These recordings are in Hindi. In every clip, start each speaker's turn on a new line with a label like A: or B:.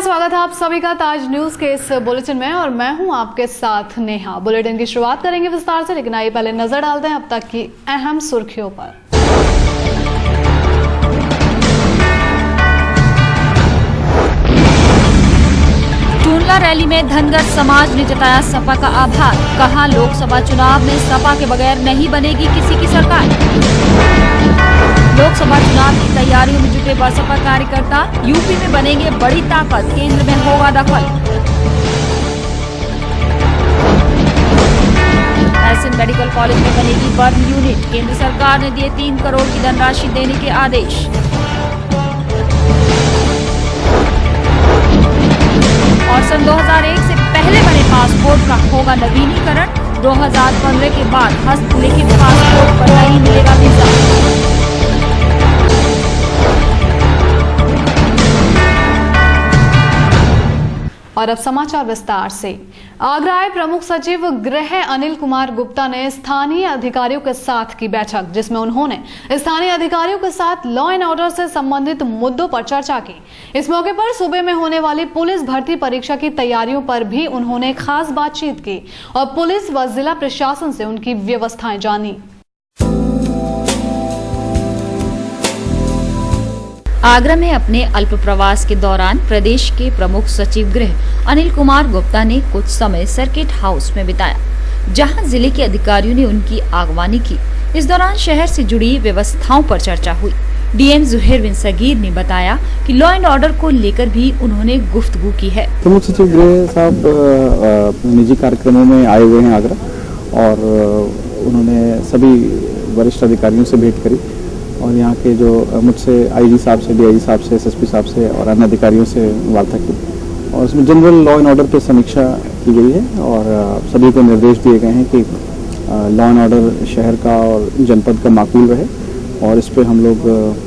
A: स्वागत है आप सभी का ताज न्यूज के इस बुलेटिन में और मैं हूं आपके साथ नेहा। बुलेटिन की शुरुआत करेंगे विस्तार से, लेकिन आइए पहले नजर डालते हैं अब तक की अहम सुर्खियों पर।
B: टूंडला रैली में धनगर समाज ने जताया सपा का आभार, कहा लोकसभा चुनाव में सपा के बगैर नहीं बनेगी किसी की सरकार। लोकसभा चुनाव की तैयारियों में जुटे बसपा कार्यकर्ता, यूपी में बनेंगे बड़ी ताकत, केंद्र में होगा दखल। एसएन मेडिकल कॉलेज में बनेगी बर्न यूनिट, केंद्र सरकार ने दिए 3 करोड़ की धनराशि देने के आदेश। और सन 2001 से पहले बने पासपोर्ट का होगा नवीनीकरण, 2015 के बाद हस्तलिखित पासपोर्ट पर नहीं मिलेगा वीजा।
A: और अब समाचार विस्तार से। आगरा आए प्रमुख सचिव गृह अनिल कुमार गुप्ता ने स्थानीय अधिकारियों के साथ की बैठक, जिसमें उन्होंने स्थानीय अधिकारियों के साथ लॉ एंड ऑर्डर से संबंधित मुद्दों पर चर्चा की। इस मौके पर सूबे में होने वाली पुलिस भर्ती परीक्षा की तैयारियों पर भी उन्होंने खास बातचीत की और पुलिस व जिला प्रशासन से उनकी व्यवस्थाएं जानी।
B: आगरा में अपने अल्प प्रवास के दौरान प्रदेश के प्रमुख सचिव गृह अनिल कुमार गुप्ता ने कुछ समय सर्किट हाउस में बिताया, जहां जिले के अधिकारियों ने उनकी आगवानी की। इस दौरान शहर से जुड़ी व्यवस्थाओं पर चर्चा हुई। डीएम जुहैर बिन सगीर ने बताया कि लॉ एंड ऑर्डर को लेकर भी उन्होंने गुफ्तगू की है।
C: प्रमुख सचिव गृह साहब निजी कार्यक्रमों में आए हुए हैं आगरा, और उन्होंने सभी वरिष्ठ अधिकारियों से भेंट करी और यहाँ के जो मुझसे आईजी साहब से, डीआईजी साहब से, एसएसपी साहब से और अन्य अधिकारियों से वार्ता की, और उसमें जनरल लॉ एंड ऑर्डर की समीक्षा की गई है और सभी को निर्देश दिए गए हैं कि लॉ एंड ऑर्डर शहर का और जनपद का माकूल रहे, और इस पर हम लोग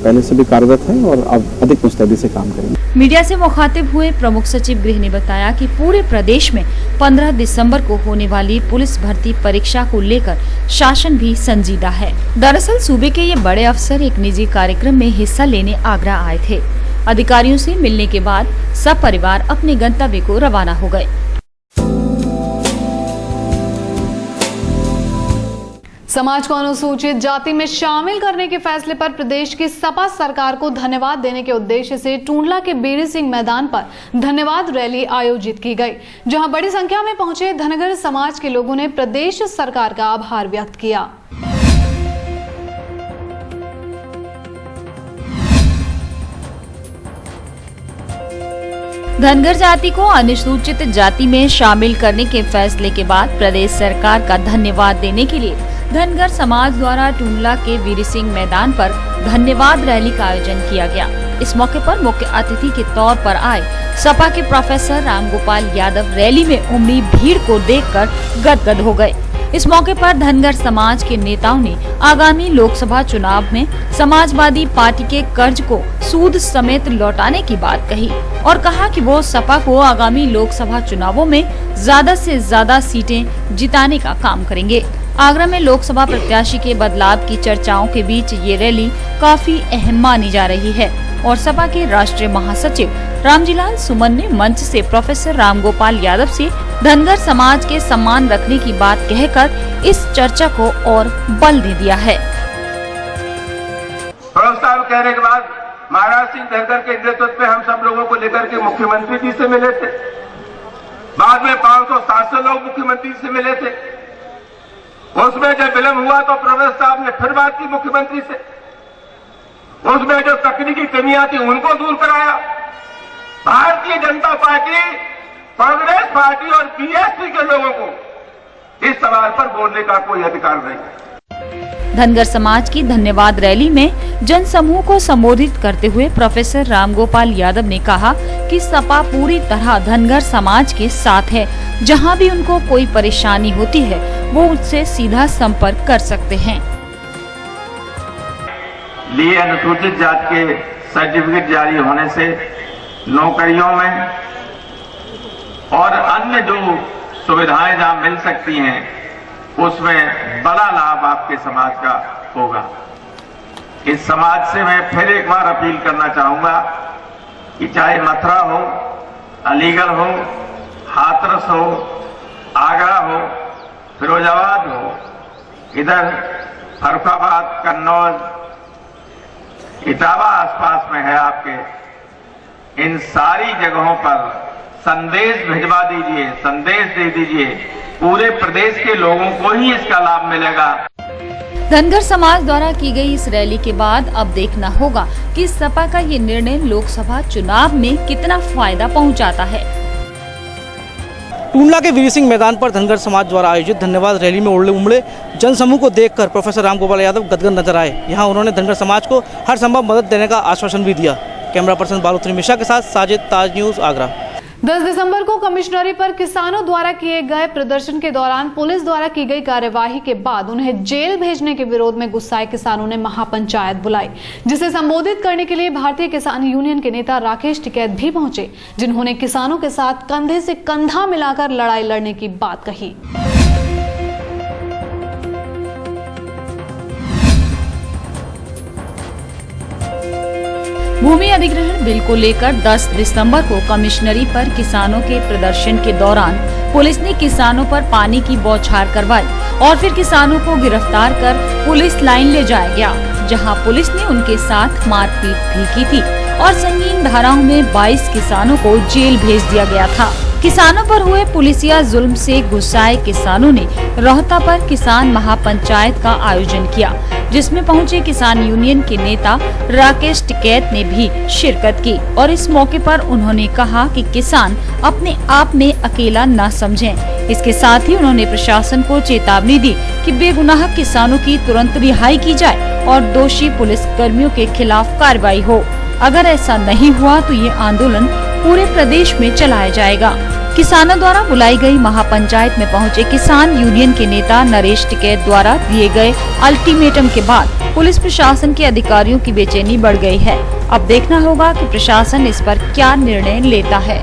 C: पहले से भी कार्यरत हैं और अब अधिक मुस्तैदी से काम करेंगे।
B: मीडिया से मुखातिब हुए प्रमुख सचिव गृह ने बताया कि पूरे प्रदेश में 15 दिसंबर को होने वाली पुलिस भर्ती परीक्षा को लेकर शासन भी संजीदा है। दरअसल सूबे के ये बड़े अफसर एक निजी कार्यक्रम में हिस्सा लेने आगरा आए थे। अधिकारियों से मिलने के बाद सब परिवार अपने गंतव्य को रवाना हो गए।
A: समाज को अनुसूचित जाति में शामिल करने के फैसले पर प्रदेश की सपा सरकार को धन्यवाद देने के उद्देश्य से टूंडला के बीरी सिंह मैदान पर धन्यवाद रैली आयोजित की गई, जहां बड़ी संख्या में पहुंचे धनगर समाज के लोगों ने प्रदेश सरकार का आभार व्यक्त किया।
B: धनगर जाति को अनुसूचित जाति में शामिल करने के फैसले के बाद प्रदेश सरकार का धन्यवाद देने के लिए धनगर समाज द्वारा टूंडला के वीर सिंह मैदान पर धन्यवाद रैली का आयोजन किया गया। इस मौके पर मुख्य अतिथि के तौर पर आए सपा के प्रोफेसर रामगोपाल यादव रैली में उमड़ी भीड़ को देखकर गदगद हो गए। इस मौके पर धनगर समाज के नेताओं ने आगामी लोकसभा चुनाव में समाजवादी पार्टी के कर्ज को सूद समेत लौटाने की बात कही और कहा कि वो सपा को आगामी लोकसभा चुनावों में ज्यादा से ज्यादा सीटें जिताने का काम करेंगे। आगरा में लोकसभा प्रत्याशी के बदलाव की चर्चाओं के बीच ये रैली काफी अहम मानी जा रही है और सपा के राष्ट्रीय महासचिव रामजीलाल सुमन ने मंच से प्रोफेसर रामगोपाल यादव से धनगर समाज के सम्मान रखने की बात कहकर इस चर्चा को और बल दे दिया है।
D: प्रोत्साहन कहने के बाद महाराज सिंह धनगर के नेतृत्व में हम सब लोगों को लेकर के मुख्यमंत्री जी से मिले थे। बाद में 500-700 लोग मुख्यमंत्री से मिले थे। उसमें जब विलम्ब हुआ तो प्रोफेसर साहब ने फिर बात की मुख्यमंत्री से। उसमें जो तकनीकी कमियां थी उनको दूर कराया। भारतीय जनता पार्टी, कांग्रेस पार्टी और बीएसपी के लोगों को इस सवाल पर बोलने का कोई अधिकार नहीं।
B: धनगर समाज की धन्यवाद रैली में जन समूह को संबोधित करते हुए प्रोफेसर रामगोपाल यादव ने कहा कि सपा पूरी तरह धनगर समाज के साथ है। जहां भी उनको कोई परेशानी होती है वो उससे सीधा संपर्क कर सकते हैं।
D: लिए अनुसूचित जाति के सर्टिफिकेट जारी होने से नौकरियों में और अन्य जो सुविधाएं जहां मिल सकती हैं उसमें बड़ा लाभ आपके समाज का होगा। इस समाज से मैं फिर एक बार अपील करना चाहूंगा कि चाहे मथुरा हो, अलीगढ़ हो, हाथरस हो, आगरा हो, फिरोजाबाद हो, इधर फर्रुखाबाद, कन्नौज, इटावा आसपास में है आपके, इन सारी जगहों पर संदेश भिजवा दीजिए, संदेश दे दीजिए, पूरे प्रदेश के लोगों को ही इसका लाभ मिलेगा।
B: धनगर समाज द्वारा की गई इस रैली के बाद अब देखना होगा कि सपा का ये निर्णय लोकसभा चुनाव में कितना फायदा पहुंचाता है।
E: टूंडला के वीर सिंह मैदान पर धनगर समाज द्वारा आयोजित धन्यवाद रैली में उमड़े जनसमूह को देखकर प्रोफेसर रामगोपाल यादव गदगद नजर आए। यहां उन्होंने धनगर समाज को हर संभव मदद देने का आश्वासन भी दिया। कैमरा पर्सन बालूत्री मिश्रा के साथ साजिद, ताज न्यूज, आगरा।
A: 10 दिसंबर को कमिश्नरी पर किसानों द्वारा किए गए प्रदर्शन के दौरान पुलिस द्वारा की गई कार्यवाही के बाद उन्हें जेल भेजने के विरोध में गुस्साए किसानों ने महापंचायत बुलाई, जिसे संबोधित करने के लिए भारतीय किसान यूनियन के नेता राकेश टिकैत भी पहुंचे, जिन्होंने किसानों के साथ कंधे से कंधा मिलाकर लड़ाई लड़ने की बात कही।
B: भूमि अधिग्रहण बिल को लेकर 10 दिसंबर को कमिश्नरी पर किसानों के प्रदर्शन के दौरान पुलिस ने किसानों पर पानी की बौछार करवाई और फिर किसानों को गिरफ्तार कर पुलिस लाइन ले जाया गया, जहां पुलिस ने उनके साथ मारपीट भी की थी और संगीन धाराओं में 22 किसानों को जेल भेज दिया गया था। किसानों पर हुए पुलिसिया जुल्म से गुस्साए किसानों ने रोहता पर किसान महापंचायत का आयोजन किया, जिसमें पहुंचे किसान यूनियन के नेता राकेश टिकैत ने भी शिरकत की और इस मौके पर उन्होंने कहा कि किसान अपने आप में अकेला न समझें। इसके साथ ही उन्होंने प्रशासन को चेतावनी दी कि बेगुनाह किसानों की तुरंत रिहाई की जाए और दोषी पुलिस कर्मियों के खिलाफ कार्रवाई हो। अगर ऐसा नहीं हुआ तो ये आंदोलन पूरे प्रदेश में चलाया जाएगा। किसानों द्वारा बुलाई गई महापंचायत में पहुंचे किसान यूनियन के नेता नरेश टिकैत द्वारा दिए गए अल्टीमेटम के बाद पुलिस प्रशासन के अधिकारियों की बेचैनी बढ़ गई है। अब देखना होगा कि प्रशासन इस पर क्या निर्णय लेता है।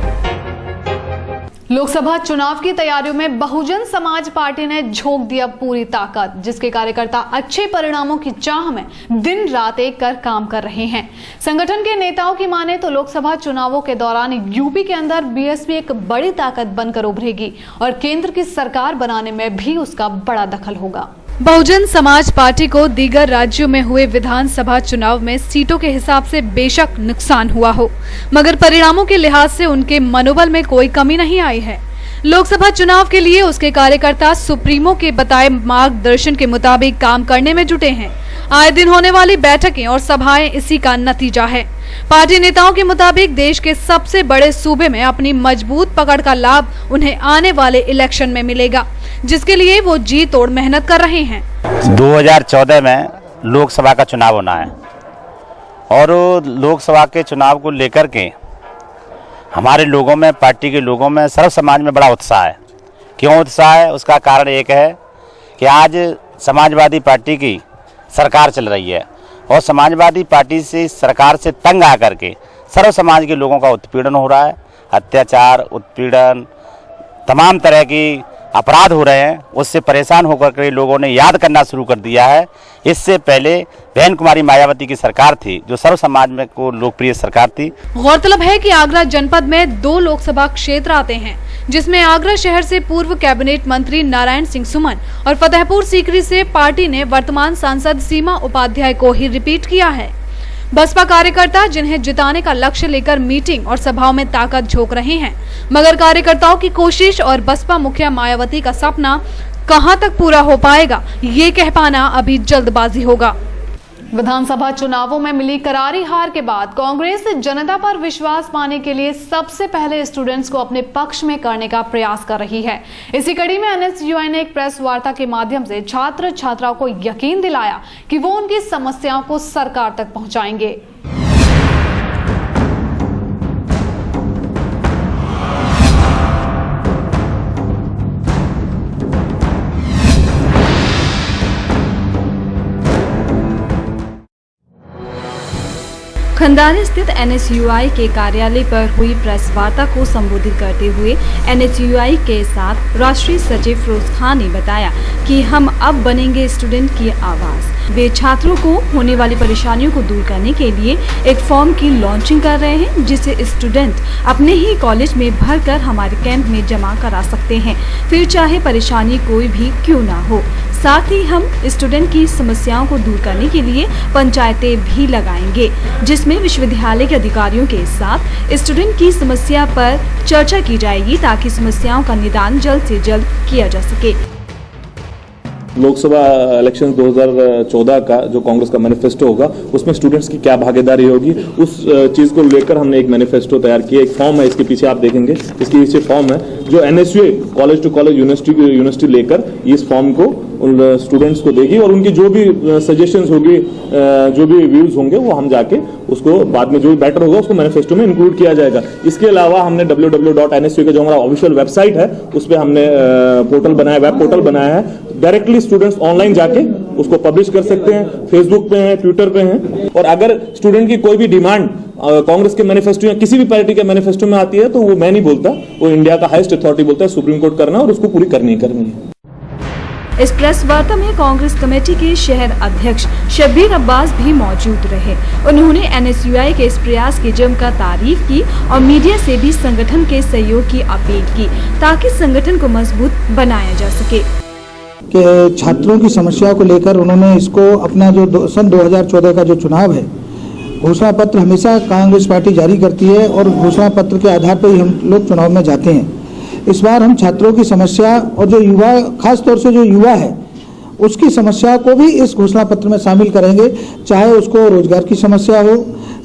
A: लोकसभा चुनाव की तैयारियों में बहुजन समाज पार्टी ने झोंक दिया पूरी ताकत, जिसके कार्यकर्ता अच्छे परिणामों की चाह में दिन रात एक कर काम कर रहे हैं। संगठन के नेताओं की माने तो लोकसभा चुनावों के दौरान यूपी के अंदर बीएसपी एक बड़ी ताकत बनकर उभरेगी और केंद्र की सरकार बनाने में भी उसका बड़ा दखल होगा। बहुजन समाज पार्टी को दीगर राज्यों में हुए विधानसभा चुनाव में सीटों के हिसाब से बेशक नुकसान हुआ हो, मगर परिणामों के लिहाज से उनके मनोबल में कोई कमी नहीं आई है। लोकसभा चुनाव के लिए उसके कार्यकर्ता सुप्रीमो के बताए मार्गदर्शन के मुताबिक काम करने में जुटे हैं। आए दिन होने वाली बैठकें और सभाएं इसी का नतीजा है। पार्टी नेताओं के मुताबिक देश के सबसे बड़े सूबे में अपनी मजबूत पकड़ का लाभ उन्हें आने वाले इलेक्शन में मिलेगा, जिसके लिए वो जी तोड़ मेहनत कर रहे हैं।
F: 2014 में लोकसभा का चुनाव होना है और लोकसभा के चुनाव को लेकर के हमारे लोगों में, पार्टी के लोगों में, सर्व समाज में बड़ा उत्साह है। क्यों उत्साह है? उसका कारण एक है कि आज समाजवादी पार्टी की सरकार चल रही है और समाजवादी पार्टी से सरकार से तंग आकर के सर्व समाज के लोगों का उत्पीड़न हो रहा है। अत्याचार, उत्पीड़न, तमाम तरह की अपराध हो रहे हैं। उससे परेशान होकर के लोगों ने याद करना शुरू कर दिया है। इससे पहले बहन कुमारी मायावती की सरकार थी, जो सर्व समाज में को लोकप्रिय सरकार थी।
A: गौरतलब है कि आगरा जनपद में 2 लोकसभा क्षेत्र आते हैं, जिसमें आगरा शहर से पूर्व कैबिनेट मंत्री नारायण सिंह सुमन और फतेहपुर सीकरी से पार्टी ने वर्तमान सांसद सीमा उपाध्याय को ही रिपीट किया है। बसपा कार्यकर्ता जिन्हें जिताने का लक्ष्य लेकर मीटिंग और सभाओं में ताकत झोंक रहे हैं, मगर कार्यकर्ताओं की कोशिश और बसपा मुखिया मायावती का सपना कहां तक पूरा हो पाएगा, ये कह पाना अभी जल्दबाजी होगा। विधानसभा चुनावों में मिली करारी हार के बाद कांग्रेस जनता पर विश्वास पाने के लिए सबसे पहले स्टूडेंट्स को अपने पक्ष में करने का प्रयास कर रही है। इसी कड़ी में एनएसयूआई ने एक प्रेस वार्ता के माध्यम से छात्र छात्राओं को यकीन दिलाया कि वो उनकी समस्याओं को सरकार तक पहुंचाएंगे।
B: खंडारी स्थित NSUI के कार्यालय पर हुई प्रेस वार्ता को संबोधित करते हुए NSUI के साथ राष्ट्रीय सचिव फिरोज खान ने बताया कि हम अब बनेंगे स्टूडेंट की आवाज। वे छात्रों को होने वाली परेशानियों को दूर करने के लिए एक फॉर्म की लॉन्चिंग कर रहे हैं, जिसे स्टूडेंट अपने ही कॉलेज में भरकर हमारे कैंप में जमा करा सकते हैं, फिर चाहे परेशानी कोई भी क्यों ना हो। साथ ही हम स्टूडेंट की समस्याओं को दूर करने के लिए पंचायतें भी लगाएंगे, जिसमें विश्वविद्यालय के अधिकारियों के साथ स्टूडेंट की समस्या पर चर्चा की जाएगी ताकि समस्याओं का निदान जल्द से जल्द किया जा सके।
G: लोकसभा इलेक्शन 2014 का जो कांग्रेस का मैनिफेस्टो होगा उसमें स्टूडेंट्स की क्या भागीदारी होगी, उस चीज को लेकर हमने एक मैनिफेस्टो तैयार किया। एक फॉर्म है, इसके पीछे आप देखेंगे, इसके पीछे फॉर्म है जो NSUI college to college university लेकर इस फॉर्म को उन स्टूडेंट्स को देगी और उनकी जो भी सजेशंस होगी, जो भी व्यूज होंगे वो हम जाके उसको बाद में जो भी बेटर होगा उसको मैनिफेस्टो में इंक्लूड किया जाएगा। इसके अलावा हमने www.nsui का जो हमारा ऑफिशियल वेबसाइट है उस पर हमने पोर्टल बनाया, वेब पोर्टल बनाया है। डायरेक्टली स्टूडेंट्स ऑनलाइन जाके उसको पब्लिश कर सकते हैं, फेसबुक पे हैं, ट्विटर पे हैं। और अगर स्टूडेंट की कोई भी डिमांड कांग्रेस के मैनिफेस्टो या किसी भी पार्टी के मैनिफेस्टो में आती है तो वो मैं नहीं बोलता, वो इंडिया का हाईएस्ट अथॉरिटी बोलता है, सुप्रीम कोर्ट करना और उसको पूरी करनी है।
B: इस प्रेस वार्ता में कांग्रेस कमेटी के शहर अध्यक्ष शब्बीर अब्बास भी मौजूद रहे। उन्होंने NSUI के इस प्रयास की जमकर तारीफ की और मीडिया से भी संगठन के सहयोग की अपील की ताकि संगठन को मजबूत बनाया जा सके।
H: कि छात्रों की समस्या को लेकर उन्होंने इसको अपना जो सन 2014 का जो चुनाव है, घोषणा पत्र हमेशा कांग्रेस पार्टी जारी करती है और घोषणा पत्र के आधार पर ही हम लोग चुनाव में जाते हैं। इस बार हम छात्रों की समस्या और जो युवा, खास तौर से जो युवा है, उसकी समस्या को भी इस घोषणा पत्र में शामिल करेंगे, चाहे उसको रोजगार की समस्या हो,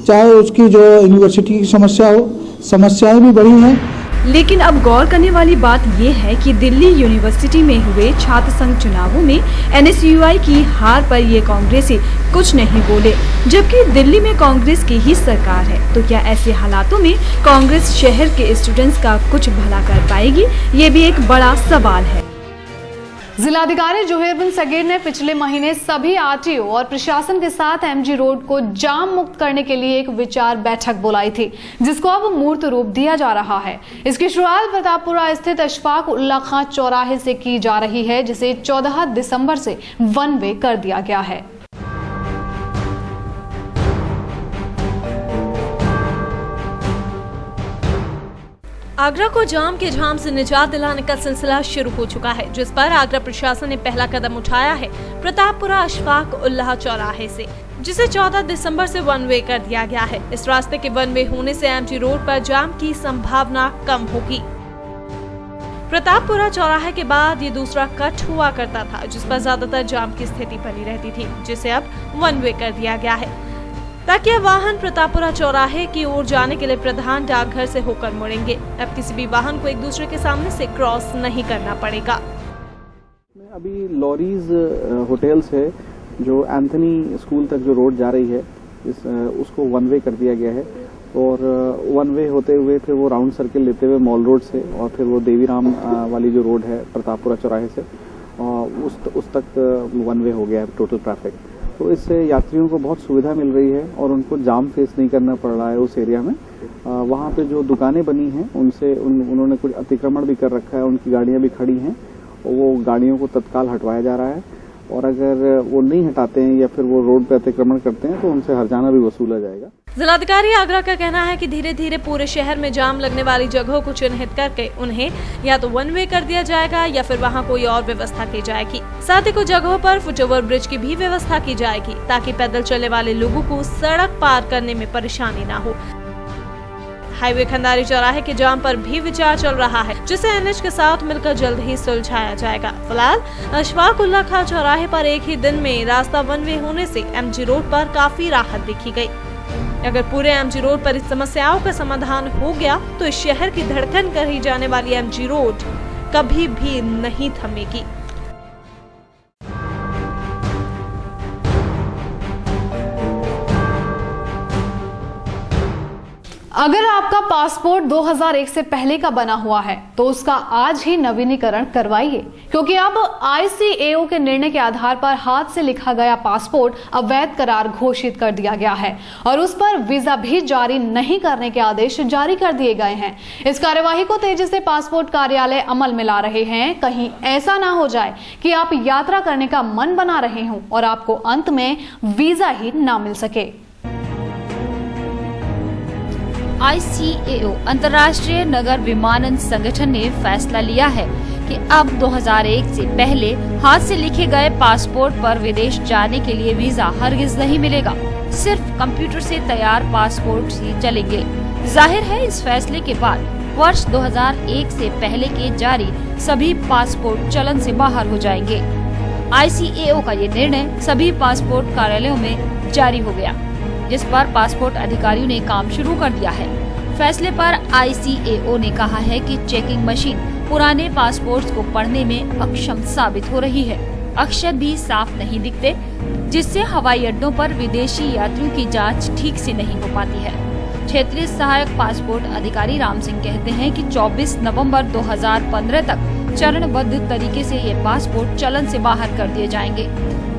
H: चाहे उसकी जो यूनिवर्सिटी की समस्या हो। समस्याएं भी बड़ी हैं।
B: लेकिन अब गौर करने वाली बात यह है कि दिल्ली यूनिवर्सिटी में हुए छात्र संघ चुनावों में NSUI की हार पर ये कांग्रेसी कुछ नहीं बोले, जबकि दिल्ली में कांग्रेस की ही सरकार है। तो क्या ऐसे हालातों में कांग्रेस शहर के स्टूडेंट्स का कुछ भला कर पाएगी? ये भी एक बड़ा सवाल है।
A: जिलाधिकारी जोहेर बिन सगीर ने पिछले महीने सभी RTO और प्रशासन के साथ MG रोड को जाम मुक्त करने के लिए एक विचार बैठक बुलाई थी, जिसको अब मूर्त रूप दिया जा रहा है। इसकी शुरुआत प्रतापपुरा स्थित अशफाक उल्लाह खां चौराहे से की जा रही है, जिसे 14 दिसंबर से वन वे कर दिया गया है।
I: आगरा को जाम के झाम से निजात दिलाने का सिलसिला शुरू हो चुका है, जिस पर आगरा प्रशासन ने पहला कदम उठाया है प्रतापपुरा अशफाक उल्लाह चौराहे से, जिसे 14 दिसंबर से वन वे कर दिया गया है। इस रास्ते के वन वे होने से MG रोड पर जाम की संभावना कम होगी। प्रतापपुरा चौराहे के बाद ये दूसरा कट हुआ करता था, जिस पर ज्यादातर जाम की स्थिति बनी रहती थी, जिसे अब वन वे कर दिया गया है ताकि वाहन प्रतापपुरा चौराहे की ओर जाने के लिए प्रधान डाकघर से होकर मुड़ेंगे। अब किसी भी वाहन को एक दूसरे के सामने से क्रॉस नहीं करना पड़ेगा।
C: अभी लॉरीज होटल्स है जो एंथनी स्कूल तक जो रोड जा रही है, उसको वन वे कर दिया गया है और वन वे होते हुए फिर वो राउंड सर्किल लेते हुए मॉल रोड से और फिर वो देवीराम वाली जो रोड है प्रतापपुरा चौराहे से उस तक वन वे हो गया है टोटल ट्रैफिक। तो इससे यात्रियों को बहुत सुविधा मिल रही है और उनको जाम फेस नहीं करना पड़ रहा है उस एरिया में। वहाँ पे जो दुकानें बनी हैं उनसे उन्होंने कुछ अतिक्रमण भी कर रखा है, उनकी गाड़ियाँ भी खड़ी हैं और वो गाड़ियों को तत्काल हटवाया जा रहा है और अगर वो नहीं हटाते हैं या फिर वो रोड पे अतिक्रमण करते हैं तो उनसे हर्जाना भी वसूला जाएगा।
I: जिलाधिकारी आगरा का कहना है कि धीरे धीरे पूरे शहर में जाम लगने वाली जगहों को चिन्हित करके उन्हें या तो वन वे कर दिया जाएगा या फिर वहां कोई और व्यवस्था की जाएगी। साथ ही कुछ जगहों पर फुटओवर ब्रिज की भी व्यवस्था की जाएगी ताकि पैदल चलने वाले लोगों को सड़क पार करने में परेशानी न हो। हाईवे खंडारी चौराहे के जाम पर भी विचार चल रहा है, जिसे NH के साथ मिलकर जल्द ही सुलझाया जाएगा। फिलहाल अशफाक उल्लाह खां चौराहे पर एक ही दिन में रास्ता वन वे होने से MG रोड पर काफी राहत दिखी गई। अगर पूरे MG रोड पर इस समस्याओं का समाधान हो गया तो इस शहर की धड़कन कही जाने वाली MG रोड कभी भी नहीं थमेगी।
A: अगर आपका पासपोर्ट 2001 से पहले का बना हुआ है तो उसका आज ही नवीनीकरण करवाइए, क्योंकि अब ICAO के निर्णय के आधार पर हाथ से लिखा गया पासपोर्ट अवैध करार घोषित कर दिया गया है और उस पर वीजा भी जारी नहीं करने के आदेश जारी कर दिए गए हैं। इस कार्यवाही को तेजी से पासपोर्ट कार्यालय अमल में ला रहे हैं। कहीं ऐसा ना हो जाए कि आप यात्रा करने का मन बना रहे हों और आपको अंत में वीजा ही ना मिल सके।
B: ICAO अंतर्राष्ट्रीय नगर विमानन संगठन ने फैसला लिया है कि अब 2001 से पहले हाथ से लिखे गए पासपोर्ट पर विदेश जाने के लिए वीजा हरगिज नहीं मिलेगा। सिर्फ कंप्यूटर से तैयार पासपोर्ट ही चलेंगे। जाहिर है इस फैसले के बाद वर्ष 2001 से पहले के जारी सभी पासपोर्ट चलन से बाहर हो जाएंगे। ICAO का ये निर्णय सभी पासपोर्ट कार्यालयों में जारी हो गया, जिस पर पासपोर्ट अधिकारियों ने काम शुरू कर दिया है। फैसले पर ICAO ने कहा है कि चेकिंग मशीन पुराने पासपोर्ट्स को पढ़ने में अक्षम साबित हो रही है। अक्षर भी साफ नहीं दिखते, जिससे हवाई अड्डों पर विदेशी यात्रियों की जांच ठीक से नहीं हो पाती है। क्षेत्रीय सहायक पासपोर्ट अधिकारी राम सिंह कहते हैं कि 24 नवंबर 2015 तक चरणबद्ध तरीके से ये पासपोर्ट चलन से बाहर कर दिए जाएंगे।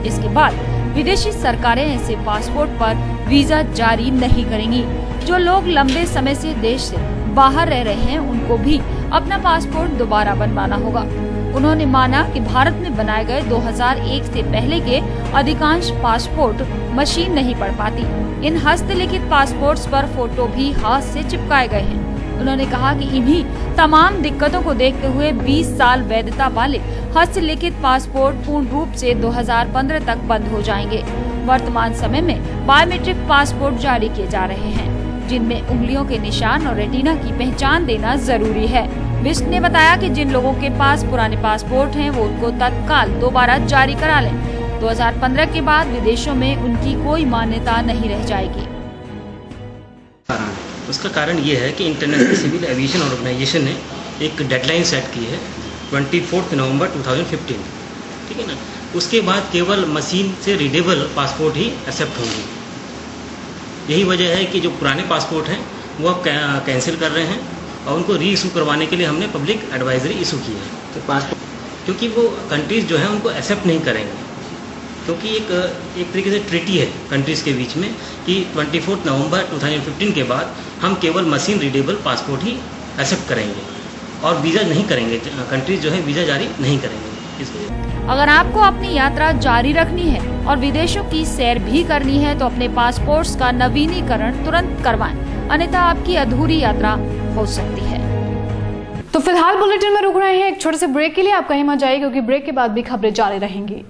B: इसके बाद विदेशी सरकारें ऐसे पासपोर्ट पर वीजा जारी नहीं करेंगी। जो लोग लंबे समय से देश से बाहर रह रहे हैं उनको भी अपना पासपोर्ट दोबारा बनवाना होगा। उन्होंने माना कि भारत में बनाए गए 2001 से पहले के अधिकांश पासपोर्ट मशीन नहीं पढ़ पाती। इन हस्तलिखित पासपोर्ट्स पर फोटो भी हाथ से चिपकाए गए हैं। उन्होंने कहा कि इन्हीं तमाम दिक्कतों को देखते हुए 20 साल वैधता वाले हस्तलिखित पासपोर्ट पूर्ण रूप से 2015 तक बंद हो जाएंगे। वर्तमान समय में बायोमेट्रिक पासपोर्ट जारी किए जा रहे हैं, जिनमें उंगलियों के निशान और रेटिना की पहचान देना जरूरी है। बिष्ट ने बताया कि जिन लोगों के पास पुराने पासपोर्ट हैं वो उनको तत्काल दोबारा जारी करा लें। 2015 के बाद विदेशों में उनकी कोई मान्यता नहीं रह जाएगी।
J: उसका कारण ये है कि इंटरनेशनल सिविल एविएशन ऑर्गेनाइजेशन ने एक डेडलाइन सेट की है 24 नवंबर 2015, ठीक है ना। उसके बाद केवल मशीन से रीडेबल पासपोर्ट ही एक्सेप्ट होंगे। यही वजह है कि जो पुराने पासपोर्ट हैं वो अब कैंसिल कर रहे हैं और उनको री इशू करवाने के लिए हमने पब्लिक एडवाइजरी इशू की है। तो पासपोर्ट क्योंकि वो कंट्रीज़ जो है उनको एक्सेप्ट नहीं करेंगे, क्योंकि एक तरीके से ट्रीटी है कंट्रीज़ के बीच में कि 24 नवंबर 2015 के बाद हम केवल मशीन रीडेबल पासपोर्ट ही एक्सेप्ट करेंगे और वीज़ा नहीं करेंगे। कंट्रीज जो है वीज़ा जारी नहीं करेंगे।
B: अगर आपको अपनी यात्रा जारी रखनी है और विदेशों की सैर भी करनी है तो अपने पासपोर्ट्स का नवीनीकरण तुरंत करवाएं, अन्यथा आपकी अधूरी यात्रा हो सकती है।
A: तो फिलहाल बुलेटिन में रुक रहे हैं एक छोटे से ब्रेक के लिए। आप कहीं मत जाइए, क्योंकि ब्रेक के बाद भी खबरें जारी रहेंगी।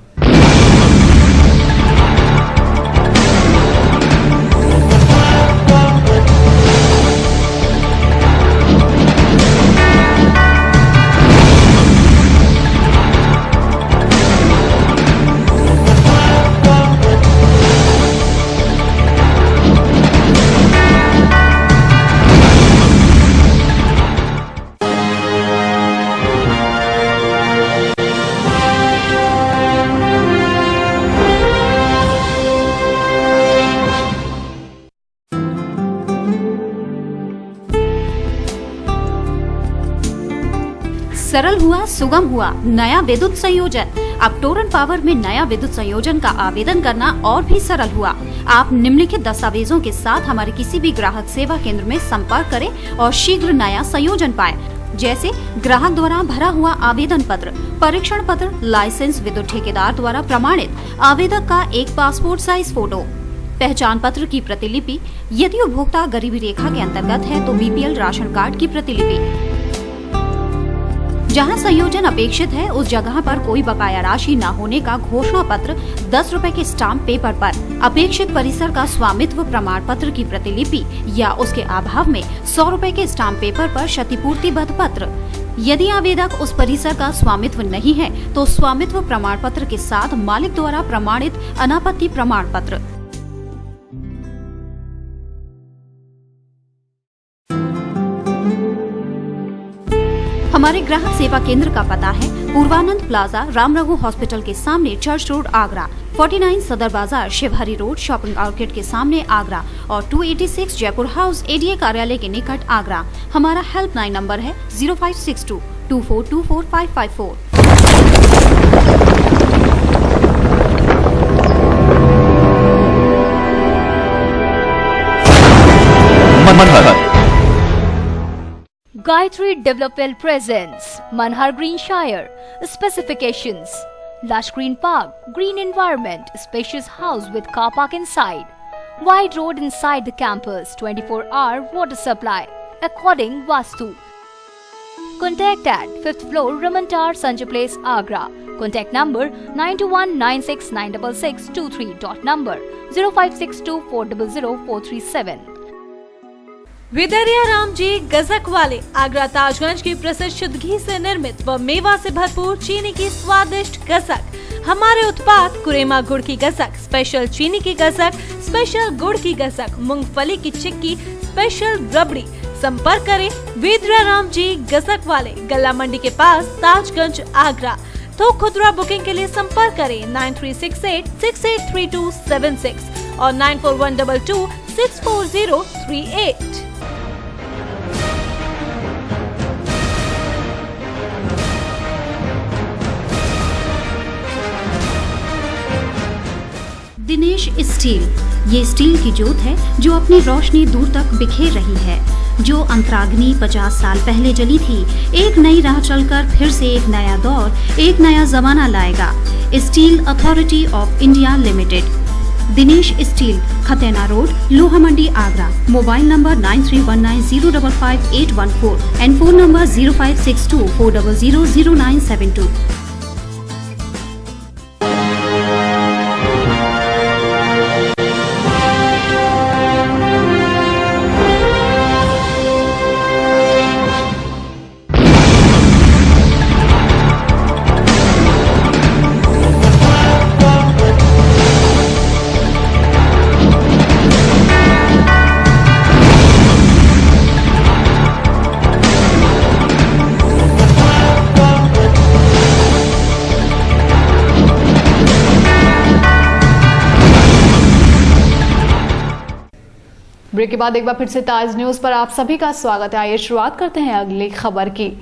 K: सरल हुआ, सुगम हुआ नया विद्युत संयोजन। अब टोरन पावर में नया विद्युत संयोजन का आवेदन करना और भी सरल हुआ। आप निम्नलिखित दस्तावेजों के साथ हमारे किसी भी ग्राहक सेवा केंद्र में संपर्क करें और शीघ्र नया संयोजन पाएं, जैसे ग्राहक द्वारा भरा हुआ आवेदन पत्र, परीक्षण पत्र, लाइसेंस, विद्युत ठेकेदार द्वारा प्रमाणित आवेदक का एक पासपोर्ट साइज फोटो, पहचान पत्र की प्रतिलिपि, यदि उपभोक्ता गरीबी रेखा के अंतर्गत है तो BPL राशन कार्ड की प्रतिलिपि। जहां संयोजन अपेक्षित है उस जगह पर कोई बकाया राशि न होने का घोषणा पत्र 10 रुपए के स्टाम्प पेपर पर, अपेक्षित परिसर का स्वामित्व प्रमाण पत्र की प्रतिलिपि या उसके अभाव में 100 रुपए के स्टाम्प पेपर पर क्षतिपूर्तिबद्ध पत्र। यदि आवेदक उस परिसर का स्वामित्व नहीं है तो स्वामित्व प्रमाण पत्र के साथ मालिक द्वारा प्रमाणित अनापत्ति प्रमाण पत्र। हमारे ग्राहक सेवा केंद्र का पता है पूर्वानंद प्लाजा राम रघु हॉस्पिटल के सामने चर्च रोड आगरा, 49 सदर बाजार शिवहरी रोड शॉपिंग आर्केड के सामने आगरा और 286 जयपुर हाउस एडीए कार्यालय के निकट आगरा। हमारा हेल्पलाइन नंबर है 0562 2424 554।
B: Gayatri Development presents Manhar Greenshire. Specifications: lush green park, green environment, spacious house with car park inside, wide road inside the campus, 24-hour water supply, according Vastu. Contact at 5th floor Ramantar Sanjay Place, Agra. Contact number 9219696623. Dot number 0562400437.
I: विदरिया Ram ji गजक वाले आगरा ताजगंज की प्रसिद्ध शुद्ध घी से निर्मित व मेवा से भरपूर चीनी की स्वादिष्ट गजक। हमारे उत्पाद कुरेमा गुड़ की गजक, स्पेशल चीनी की गजक, स्पेशल गुड़ की गजक, मूंगफली की चिक्की, स्पेशल रबड़ी। संपर्क करें विदरिया राम जी गजक वाले, गल्ला मंडी के पास, ताजगंज, आगरा। तो खुदरा बुकिंग के लिए संपर्क करें 9368683276 और 9412264038।
K: दिनेश स्टील, ये स्टील की जोत है जो अपनी रोशनी दूर तक बिखेर रही है। जो अंतराग्नि 50 साल पहले जली थी, एक नई राह चलकर फिर से एक नया दौर, एक नया जमाना लाएगा। Steel Authority of India Limited, Dinesh steel, Khatena road, Loha Mandi, Agra. Mobile number 9319055814 and phone number 0562400972।
A: Break के बाद एक बार फिर से ताज न्यूज पर आप सभी का स्वागत है। आइए शुरुआत करते हैं अगली खबर की।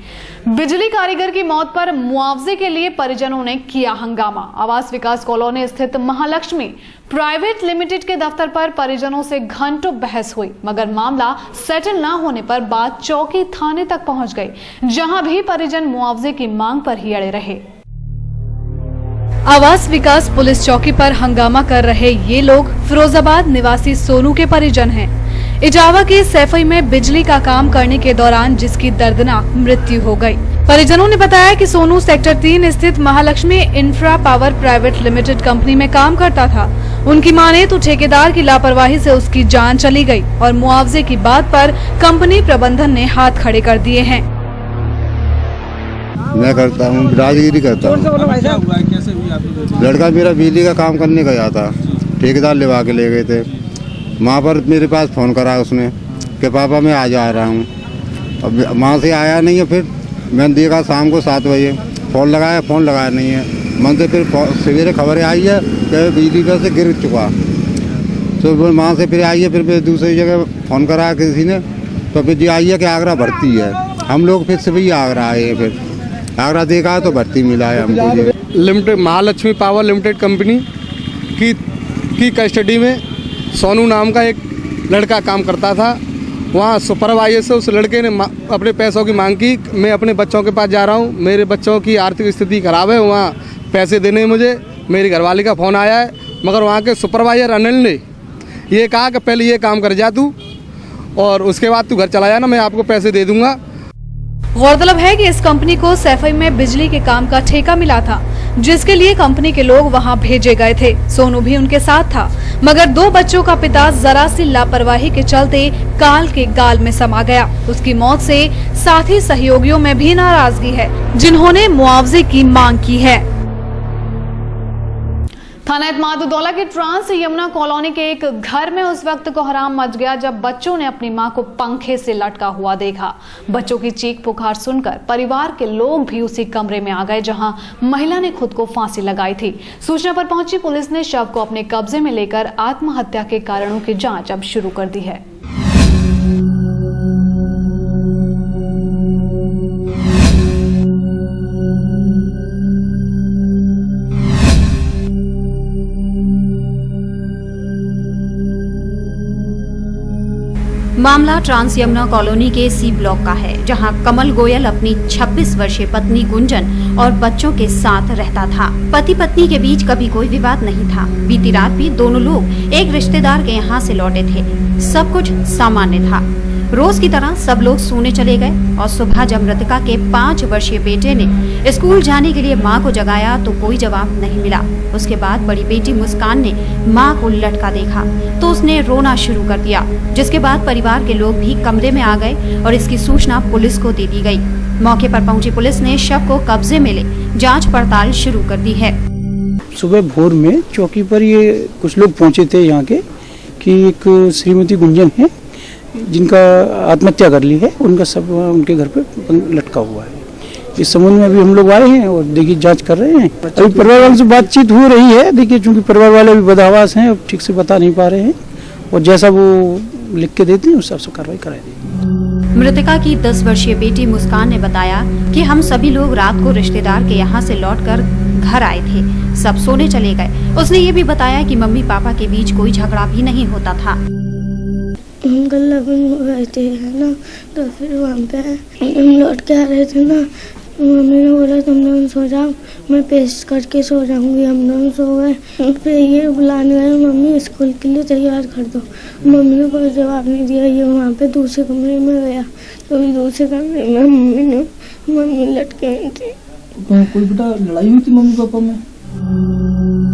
A: बिजली कारीगर की मौत पर मुआवजे के लिए परिजनों ने किया हंगामा। आवास विकास कॉलोनी स्थित महालक्ष्मी प्राइवेट लिमिटेड के दफ्तर पर परिजनों से घंटों बहस हुई, मगर मामला सेटल न होने पर बात चौकी थाने तक पहुंच गई, जहां भी परिजन मुआवजे की मांग पर ही अड़े रहे। आवास विकास पुलिस चौकी पर हंगामा कर रहे ये लोग फिरोजाबाद निवासी सोनू के परिजन हैं। इजावा के सैफई में बिजली का काम करने के दौरान जिसकी दर्दनाक मृत्यु हो गई। परिजनों ने बताया कि सोनू सेक्टर 3 स्थित Mahalakshmi infra power private limited company में काम करता था। उनकी माने तो ठेकेदार की लापरवाही से उसकी जान चली गई और मुआवजे की बात पर कंपनी प्रबंधन ने हाथ खड़े कर दिए हैं।
L: मैं करता हूँ, राजगिरी करता हूँ। लड़का मेरा बिजली का काम करने गया था, ठेकेदार लेवा के ले गए थे। वहाँ पर मेरे पास फ़ोन करा उसने कि पापा मैं आज आ रहा हूँ। अब वहाँ से आया नहीं है। फिर मैंने देखा शाम को 7 बजे फ़ोन लगाया नहीं है। मन से फिर सवेरे खबरें आई है कि बिजली पर से गिर चुका। तो वहाँ से फिर आई है, फिर दूसरी जगह फ़ोन करा किसी ने, तो फिर जी आई है कि आगरा भर्ती है। हम लोग फिर से भी आगरा आए हैं। फिर आगरा देखा तो भर्ती मिला है हमको।
M: Limited Mahalakshmi power limited company की कस्टडी में सोनू नाम का एक लड़का काम करता था। वहाँ सुपरवाइजर से उस लड़के ने अपने पैसों की मांग की। मैं अपने बच्चों के पास जा रहा हूँ, मेरे बच्चों की आर्थिक स्थिति खराब है, वहाँ पैसे देने मुझे। मेरी घरवाली का फ़ोन आया है, मगर वहाँ के सुपरवाइजर अनिल ने ये कहा कि पहले ये काम कर जा तू और उसके बाद तू घर चला जाना, मैं आपको पैसे दे दूँगा।
A: गौरतलब है कि इस कंपनी को सैफई में बिजली के काम का ठेका मिला था, जिसके लिए कंपनी के लोग वहां भेजे गए थे। सोनू भी उनके साथ था, मगर 2 बच्चों का पिता जरा सी लापरवाही के चलते काल के गाल में समा गया। उसकी मौत से साथी सहयोगियों में भी नाराजगी है, जिन्होंने मुआवजे की मांग की है। थाना इत्मादुद्दौला के ट्रांस यमुना कॉलोनी के एक घर में उस वक्त कोहराम मच गया जब बच्चों ने अपनी मां को पंखे से लटका हुआ देखा। बच्चों की चीख पुकार सुनकर परिवार के लोग भी उसी कमरे में आ गए जहां महिला ने खुद को फांसी लगाई थी। सूचना पर पहुंची पुलिस ने शव को अपने कब्जे में लेकर आत्महत्या के कारणों की जांच अब शुरू कर दी है।
K: मामला ट्रांस यमुना कॉलोनी के सी ब्लॉक का है, जहां कमल गोयल अपनी 26 वर्षीय पत्नी गुंजन और बच्चों के साथ रहता था। पति पत्नी के बीच कभी कोई विवाद नहीं था। बीती रात भी दोनों लोग एक रिश्तेदार के यहां से लौटे थे। सब कुछ सामान्य था। रोज की तरह सब लोग सोने चले गए और सुबह जब मृतका के 5 वर्षीय बेटे ने स्कूल जाने के लिए मां को जगाया तो कोई जवाब नहीं मिला। उसके बाद बड़ी बेटी मुस्कान ने मां को लटका देखा तो उसने रोना शुरू कर दिया, जिसके बाद परिवार के लोग भी कमरे में आ गए और इसकी सूचना पुलिस को दे दी गई। मौके पर पहुंची पुलिस ने शव को कब्जे में ले जांच पड़ताल शुरू कर दी है।
N: सुबह भोर में चौकी पर ये कुछ लोग पहुंचे थे यहाँ के कि एक श्रीमती गुंजन है जिनका आत्महत्या कर ली है, उनका सब उनके घर पे लटका हुआ है। इस संबंध में अभी हम लोग आए हैं और देखिए जांच कर रहे हैं। अभी परिवार वालों से बातचीत हो रही है। देखिए चूंकि परिवार वाले अभी बदहवास हैं, ठीक से बता नहीं पा रहे हैं और जैसा वो लिख के देते हैं उस हिसाब से कार्रवाई कराई देगी।
K: मृतका की 10 वर्षीय बेटी मुस्कान ने बताया कि हम सभी लोग रात को रिश्तेदार के यहाँ से लौटकर घर आए थे। सब सोने चले गए। उसने ये भी बताया कि मम्मी पापा के बीच कोई झगड़ा भी नहीं होता था।
O: हम गल्ला बन गए थे है ना, तो फिर वहाँ पे हम लौट के आ रहे थे ना, मम्मी ने बोला तुम दोनों सो जाओ, मैं पेस्ट करके सो जाऊंगी। हम दोनों सो गए। फिर ये बुलाने गए मम्मी स्कूल के लिए तैयार कर दो। मम्मी ने कोई जवाब नहीं दिया। ये वहाँ पे दूसरे कमरे में गया तो दूसरे कमरे में मम्मी लटके हुई थी।
N: कोई बेटा लड़ाई हुई थी मम्मी पापा में?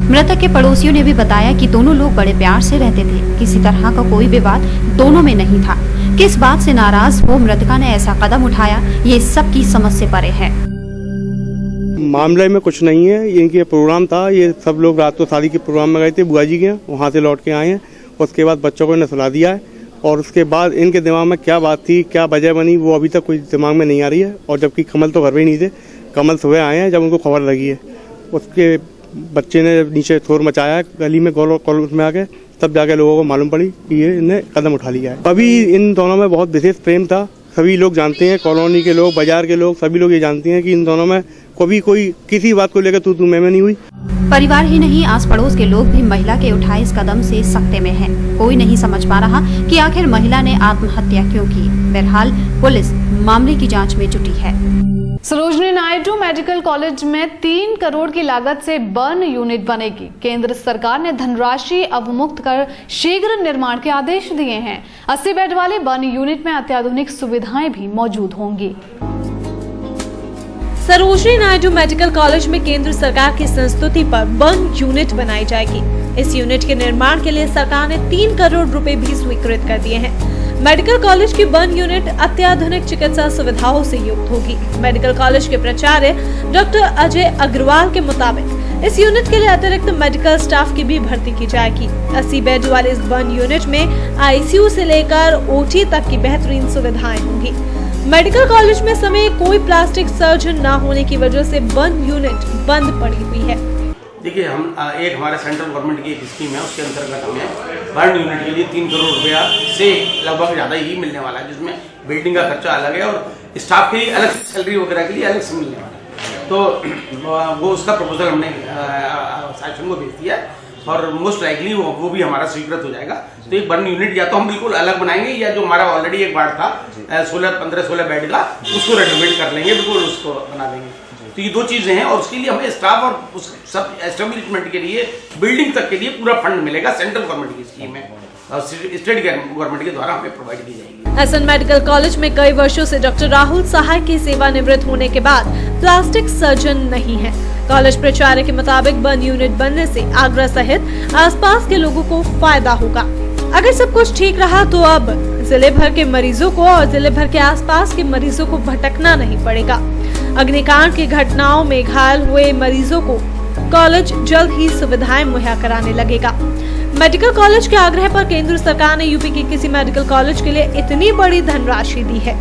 K: मृतक के पड़ोसियों ने भी बताया कि दोनों लोग बड़े प्यार से रहते थे। किसी तरह का कोई विवाद दोनों में नहीं था। किस बात से नाराज हो मृतका ने ऐसा कदम उठाया, ये सब की समझ से परे है।
M: मामले में कुछ नहीं है। इनके प्रोग्राम था, ये सब लोग रात को शादी के प्रोग्राम में गए थे बुआ जी के, वहाँ से लौट के आए हैं। उसके बाद बच्चों को इन्हें सुला दिया है और उसके बाद इनके दिमाग में क्या बात थी, क्या वजह बनी, वो अभी तक कोई दिमाग में नहीं आ रही है। और जबकि कमल तो घर में ही नहीं थे, कमल सुबह आए हैं जब उनको खबर लगी है। उसके बच्चे ने नीचे शोर मचाया गली में कॉलोनी में आके, तब जाके लोगों को मालूम पड़ी कि ये इन्हें कदम उठा लिया है। अभी इन दोनों में बहुत विशेष प्रेम था। सभी लोग जानते हैं, कॉलोनी के लोग, बाजार के लोग, सभी लोग ये जानते हैं कि इन दोनों में कभी कोई किसी बात को लेकर तू मैं नहीं हुई।
K: परिवार ही नहीं, आस पड़ोस के लोग भी महिला के उठाए इस कदम से सकते में हैं। कोई नहीं समझ पा रहा कि आखिर महिला ने आत्महत्या क्यों की। बहरहाल पुलिस मामले की जांच में जुटी है।
A: सरोजिनी नायडू मेडिकल कॉलेज में 3 करोड़ की लागत से बर्न यूनिट बनेगी। केंद्र सरकार ने धनराशि अवमुक्त कर शीघ्र निर्माण के आदेश दिए हैं। 80 बेड वाले बर्न यूनिट में अत्याधुनिक सुविधाएं भी मौजूद होंगी।
I: सरोजिनी नायडू मेडिकल कॉलेज में केंद्र सरकार की संस्तुति पर बर्न यूनिट बनाई जाएगी। इस यूनिट के निर्माण के लिए सरकार ने 3 करोड़ रुपए भी स्वीकृत कर दिए हैं। मेडिकल कॉलेज की बर्न यूनिट अत्याधुनिक चिकित्सा सुविधाओं से युक्त होगी। मेडिकल कॉलेज के प्राचार्य डॉक्टर अजय अग्रवाल के मुताबिक इस यूनिट के लिए अतिरिक्त मेडिकल स्टाफ की भी भर्ती की जाएगी। 80 बेड वाले इस बर्न यूनिट में आईसीयू से लेकर ओटी तक की बेहतरीन सुविधाएं होंगी। मेडिकल कॉलेज में समय कोई प्लास्टिक सर्जन न होने की वजह से बर्न यूनिट बंद पड़ी हुई है।
P: देखिए, हम एक हमारे सेंट्रल गवर्नमेंट की एक स्कीम है, उसके अंतर्गत हमें बर्न यूनिट के लिए 3 करोड़ रुपया से लगभग ज़्यादा ही मिलने वाला है, जिसमें बिल्डिंग का खर्चा अलग है और स्टाफ के लिए अलग से सैलरी वगैरह के लिए अलग से मिलने वाला है। तो वो उसका प्रपोजल हमने शासन को भेज दिया और मोस्ट लाइकली वो भी हमारा स्वीकृत हो जाएगा। तो एक बर्न यूनिट या तो हम बिल्कुल अलग बनाएंगे या जो हमारा ऑलरेडी एक वार्ड था 15-16 बेड का, उसको रेनोवेट कर लेंगे, बिल्कुल उसको बना देंगे। तो ये 2 चीज़ें हैं और उसके लिए हमें स्टाफ और उस सब एस्टेब्लिशमेंट के लिए बिल्डिंग तक के लिए पूरा फंड मिलेगा। सेंट्रल गवर्नमेंट की स्कीम है और स्टेट गवर्नमेंट के द्वारा हमें प्रोवाइड की जाएगी।
I: एसएन मेडिकल कॉलेज में कई वर्षों से डॉक्टर राहुल सहाय के सेवानिवृत्त होने के बाद प्लास्टिक सर्जन नहीं है। कॉलेज प्राचार्य के मुताबिक बर्न यूनिट बनने से आगरा सहित आसपास के लोगों को फायदा होगा। अगर सब कुछ ठीक रहा तो अब जिले भर के मरीजों को और जिले भर के आसपास के मरीजों को भटकना नहीं पड़ेगा। अग्निकांड की घटनाओं में घायल हुए मरीजों को कॉलेज जल्द ही सुविधाएं मुहैया कराने लगेगा। मेडिकल कॉलेज के आग्रह पर केंद्र सरकार ने यूपी के किसी मेडिकल कॉलेज के लिए इतनी बड़ी धनराशि दी है।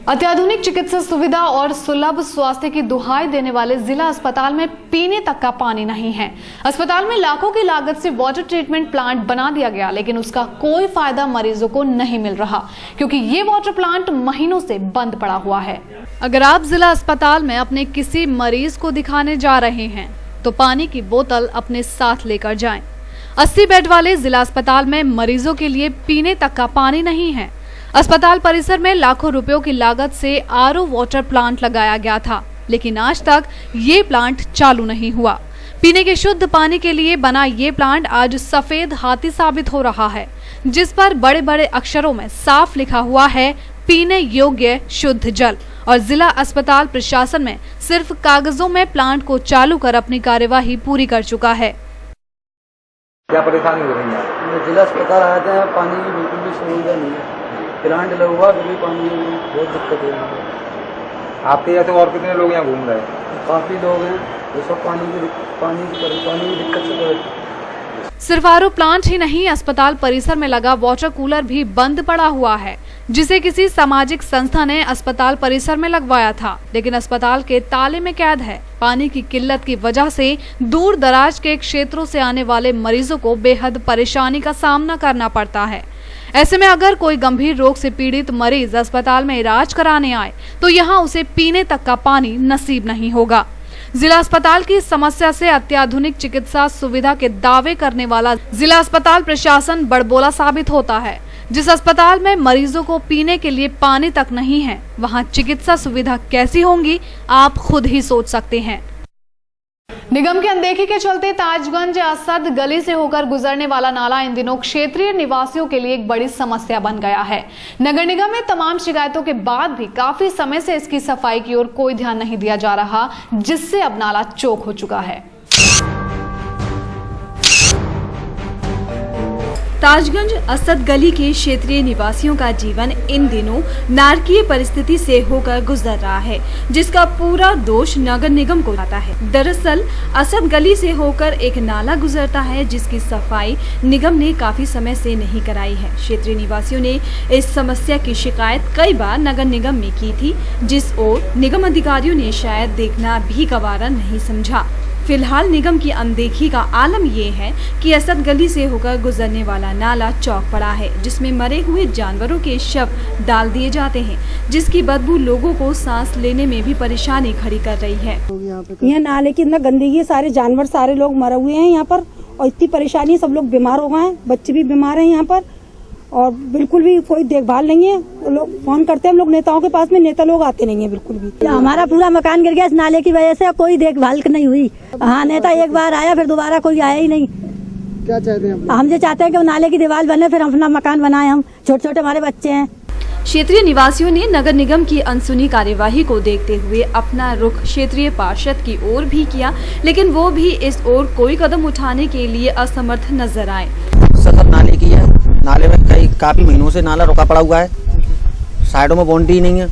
A: अत्याधुनिक चिकित्सा सुविधा और सुलभ स्वास्थ्य की दुहाई देने वाले जिला अस्पताल में पीने तक का पानी नहीं है। अस्पताल में लाखों की लागत से वाटर ट्रीटमेंट प्लांट बना दिया गया, लेकिन उसका कोई फायदा मरीजों को नहीं मिल रहा, क्योंकि ये वाटर प्लांट महीनों से बंद पड़ा हुआ है। अगर आप जिला अस्पताल में अपने किसी मरीज को दिखाने जा रहे हैं तो पानी की बोतल अपने साथ लेकर जाएं। 80 बेड वाले जिला अस्पताल में मरीजों के लिए पीने तक का पानी नहीं है। अस्पताल परिसर में लाखों रुपयों की लागत से आरओ वाटर प्लांट लगाया गया था, लेकिन आज तक ये प्लांट चालू नहीं हुआ। पीने के शुद्ध पानी के लिए बना ये प्लांट आज सफेद हाथी साबित हो रहा है, जिस पर बड़े बड़े अक्षरों में साफ लिखा हुआ है पीने योग्य शुद्ध जल, और जिला अस्पताल प्रशासन में सिर्फ कागजों में प्लांट को चालू कर अपनी कार्यवाही पूरी कर चुका है।
Q: क्या परेशानी हो रही है? जिला अस्पताल आए थे, पानी की बिल्कुल भी सुविधा नहीं है, प्लांट लगा हुआ फिर भी पानी की बहुत दिक्कत है। आपके जैसे और कितने लोग यहाँ घूम रहे हैं? काफ़ी लोग हैं, वो सब पानी की दिक्कत से।
A: सिर्फ आरओ प्लांट ही नहीं, अस्पताल परिसर में लगा वाटर कूलर भी बंद पड़ा हुआ है, जिसे किसी सामाजिक संस्था ने अस्पताल परिसर में लगवाया था, लेकिन अस्पताल के ताले में कैद है। पानी की किल्लत की वजह से दूर दराज के क्षेत्रों से आने वाले मरीजों को बेहद परेशानी का सामना करना पड़ता है। ऐसे में अगर कोई गंभीर रोग से पीड़ित मरीज अस्पताल में इलाज कराने आए तो यहाँ उसे पीने तक का पानी नसीब नहीं होगा। जिला अस्पताल की समस्या से अत्याधुनिक चिकित्सा सुविधा के दावे करने वाला जिला अस्पताल प्रशासन बड़बोला साबित होता है। जिस अस्पताल में मरीजों को पीने के लिए पानी तक नहीं है, वहां चिकित्सा सुविधा कैसी होंगी आप खुद ही सोच सकते हैं। निगम की अनदेखी के चलते ताजगंज असद गली से होकर गुजरने वाला नाला इन दिनों क्षेत्रीय निवासियों के लिए एक बड़ी समस्या बन गया है। नगर निगम में तमाम शिकायतों के बाद भी काफी समय से इसकी सफाई की ओर कोई ध्यान नहीं दिया जा रहा, जिससे अब नाला चौक हो चुका है।
R: ताजगंज असद गली के क्षेत्रीय निवासियों का जीवन इन दिनों नारकीय परिस्थिति से होकर गुजर रहा है, जिसका पूरा दोष नगर निगम को आता है। दरअसल असद गली से होकर एक नाला गुजरता है, जिसकी सफाई निगम ने काफी समय से नहीं कराई है। क्षेत्रीय निवासियों ने इस समस्या की शिकायत कई बार नगर निगम में की थी, जिस ओर निगम अधिकारियों ने शायद देखना भी गवारा नहीं समझा। फिलहाल निगम की अनदेखी का आलम ये है कि असद गली से होकर गुजरने वाला नाला चौक पड़ा है, जिसमें मरे हुए जानवरों के शव डाल दिए जाते हैं, जिसकी बदबू लोगों को सांस लेने में भी परेशानी खड़ी कर रही है।
S: यहाँ नाले की इतना गंदगी, सारे जानवर सारे लोग मरे हुए हैं यहाँ पर, और इतनी परेशानी, सब लोग बीमार हो गए हैं, बच्चे भी बीमार हैं यहाँ पर, और बिल्कुल भी कोई देखभाल नहीं है। लोग फोन करते हैं हम लोग नेताओं के पास में, नेता लोग आते नहीं है बिल्कुल भी।
T: हमारा पूरा मकान गिर गया इस नाले की वजह से, कोई देखभाल नहीं हुई। हाँ, नेता एक बार आया, फिर दोबारा कोई आया ही नहीं।
S: क्या चाहते हैं
T: हम ये चाहते हैं कि नाले की दीवार बने, फिर अपना मकान बनाए। हम छोटे छोटे हमारे बच्चे हैं।
R: क्षेत्रीय निवासियों ने नगर निगम की अनसुनी कार्यवाही को देखते हुए अपना रुख क्षेत्रीय पार्षद की ओर भी किया, लेकिन वो भी इस ओर कोई कदम उठाने के लिए असमर्थ नजर आए।
U: नाले की है, नाले में काफी महीनों से नाला रुका पड़ा हुआ है, साइडों में बाउंड्री नहीं है,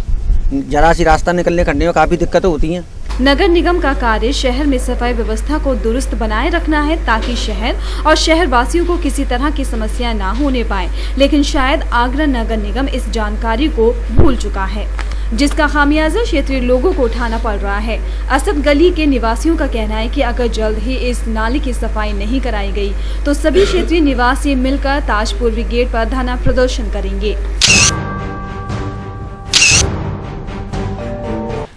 U: जरा सी रास्ता निकलने खड़ने में काफी दिक्कतें होती हैं।
R: नगर निगम का कार्य शहर में सफाई व्यवस्था को दुरुस्त बनाए रखना है, ताकि शहर और शहर वासियों को किसी तरह की समस्या ना होने पाए, लेकिन शायद आगरा नगर निगम इस जानकारी को भूल चुका है, जिसका खामियाजा क्षेत्रीय लोगों को उठाना पड़ रहा है। असद गली के निवासियों का कहना है कि अगर जल्द ही इस नाले की सफाई नहीं कराई गई तो सभी क्षेत्रीय निवासी मिलकर ताजपुर गेट पर धरना प्रदर्शन करेंगे।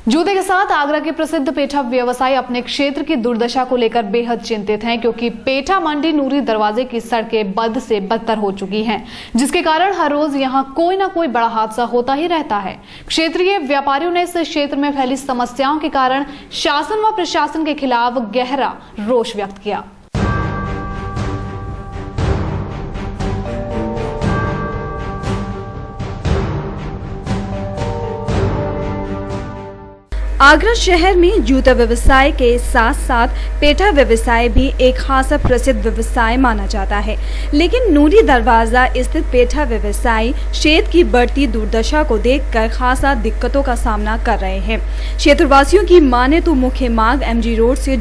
A: जूते के साथ आगरा के प्रसिद्ध पेठा व्यवसायी अपने क्षेत्र की दुर्दशा को लेकर बेहद चिंतित हैं, क्योंकि पेठा मंडी नूरी दरवाजे की सड़कें बद से बदतर हो चुकी हैं, जिसके कारण हर रोज यहां कोई ना कोई बड़ा हादसा होता ही रहता है। क्षेत्रीय व्यापारियों ने इस क्षेत्र में फैली समस्याओं के कारण शासन व प्रशासन के खिलाफ गहरा रोष व्यक्त किया।
R: आगरा शहर में जूता व्यवसाय के साथ साथ पेठा व्यवसाय भी एक खासा प्रसिद्ध व्यवसाय माना जाता है, लेकिन नूरी दरवाजा स्थित पेठा व्यवसायी क्षेत्र की बढ़ती दुर्दशा को देखकर खासा दिक्कतों का सामना कर रहे हैं। क्षेत्रवासियों की माने तो मुख्य मार्ग एमजी रोड से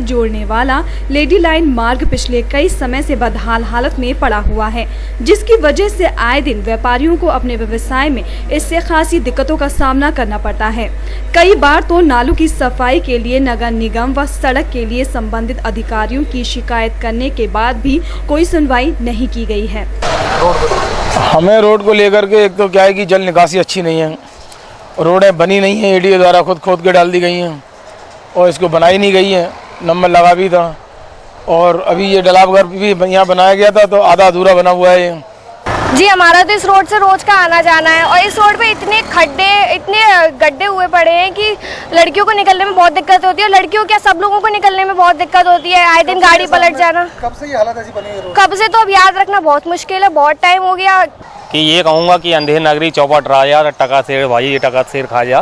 R: जोड़ने वाला लेडी लाइन मार्ग पिछले कई समय से बदहाल हालत में पड़ा हुआ है, जिसकी वजह से आए दिन व्यापारियों को अपने व्यवसाय में इससे खासी दिक्कतों का सामना करना पड़ता है। कई बार तो नालों की सफाई के लिए नगर निगम व सड़क के लिए संबंधित अधिकारियों की शिकायत करने के बाद भी कोई सुनवाई नहीं की गई है।
M: हमें रोड को लेकर के एक तो क्या है कि जल निकासी अच्छी नहीं है, रोडें बनी नहीं है, एडीए द्वारा खोद के डाल दी गई हैं और इसको बनाई नहीं गई है। नंबर लगा भी था और अभी ये डलावघर भी यहाँ बनाया गया था तो आधा अधूरा बना हुआ है।
D: जी हमारा तो इस रोड से रोज का आना जाना है और इस रोड पे इतने गड्ढे हुए पड़े हैं कि लड़कियों को निकलने में बहुत दिक्कत होती है। लड़कियों क्या सब लोगों को निकलने में बहुत दिक्कत होती है, आए दिन गाड़ी पलट जाना।
Q: कब से ये हालत ऐसी बनी है?
D: कब से तो अब याद रखना बहुत मुश्किल है, बहुत टाइम हो गया।
V: कि ये कहूँगा कि अंधेर नगरी चौपट राजा टका शेर भाई ये टका शेर खा जा।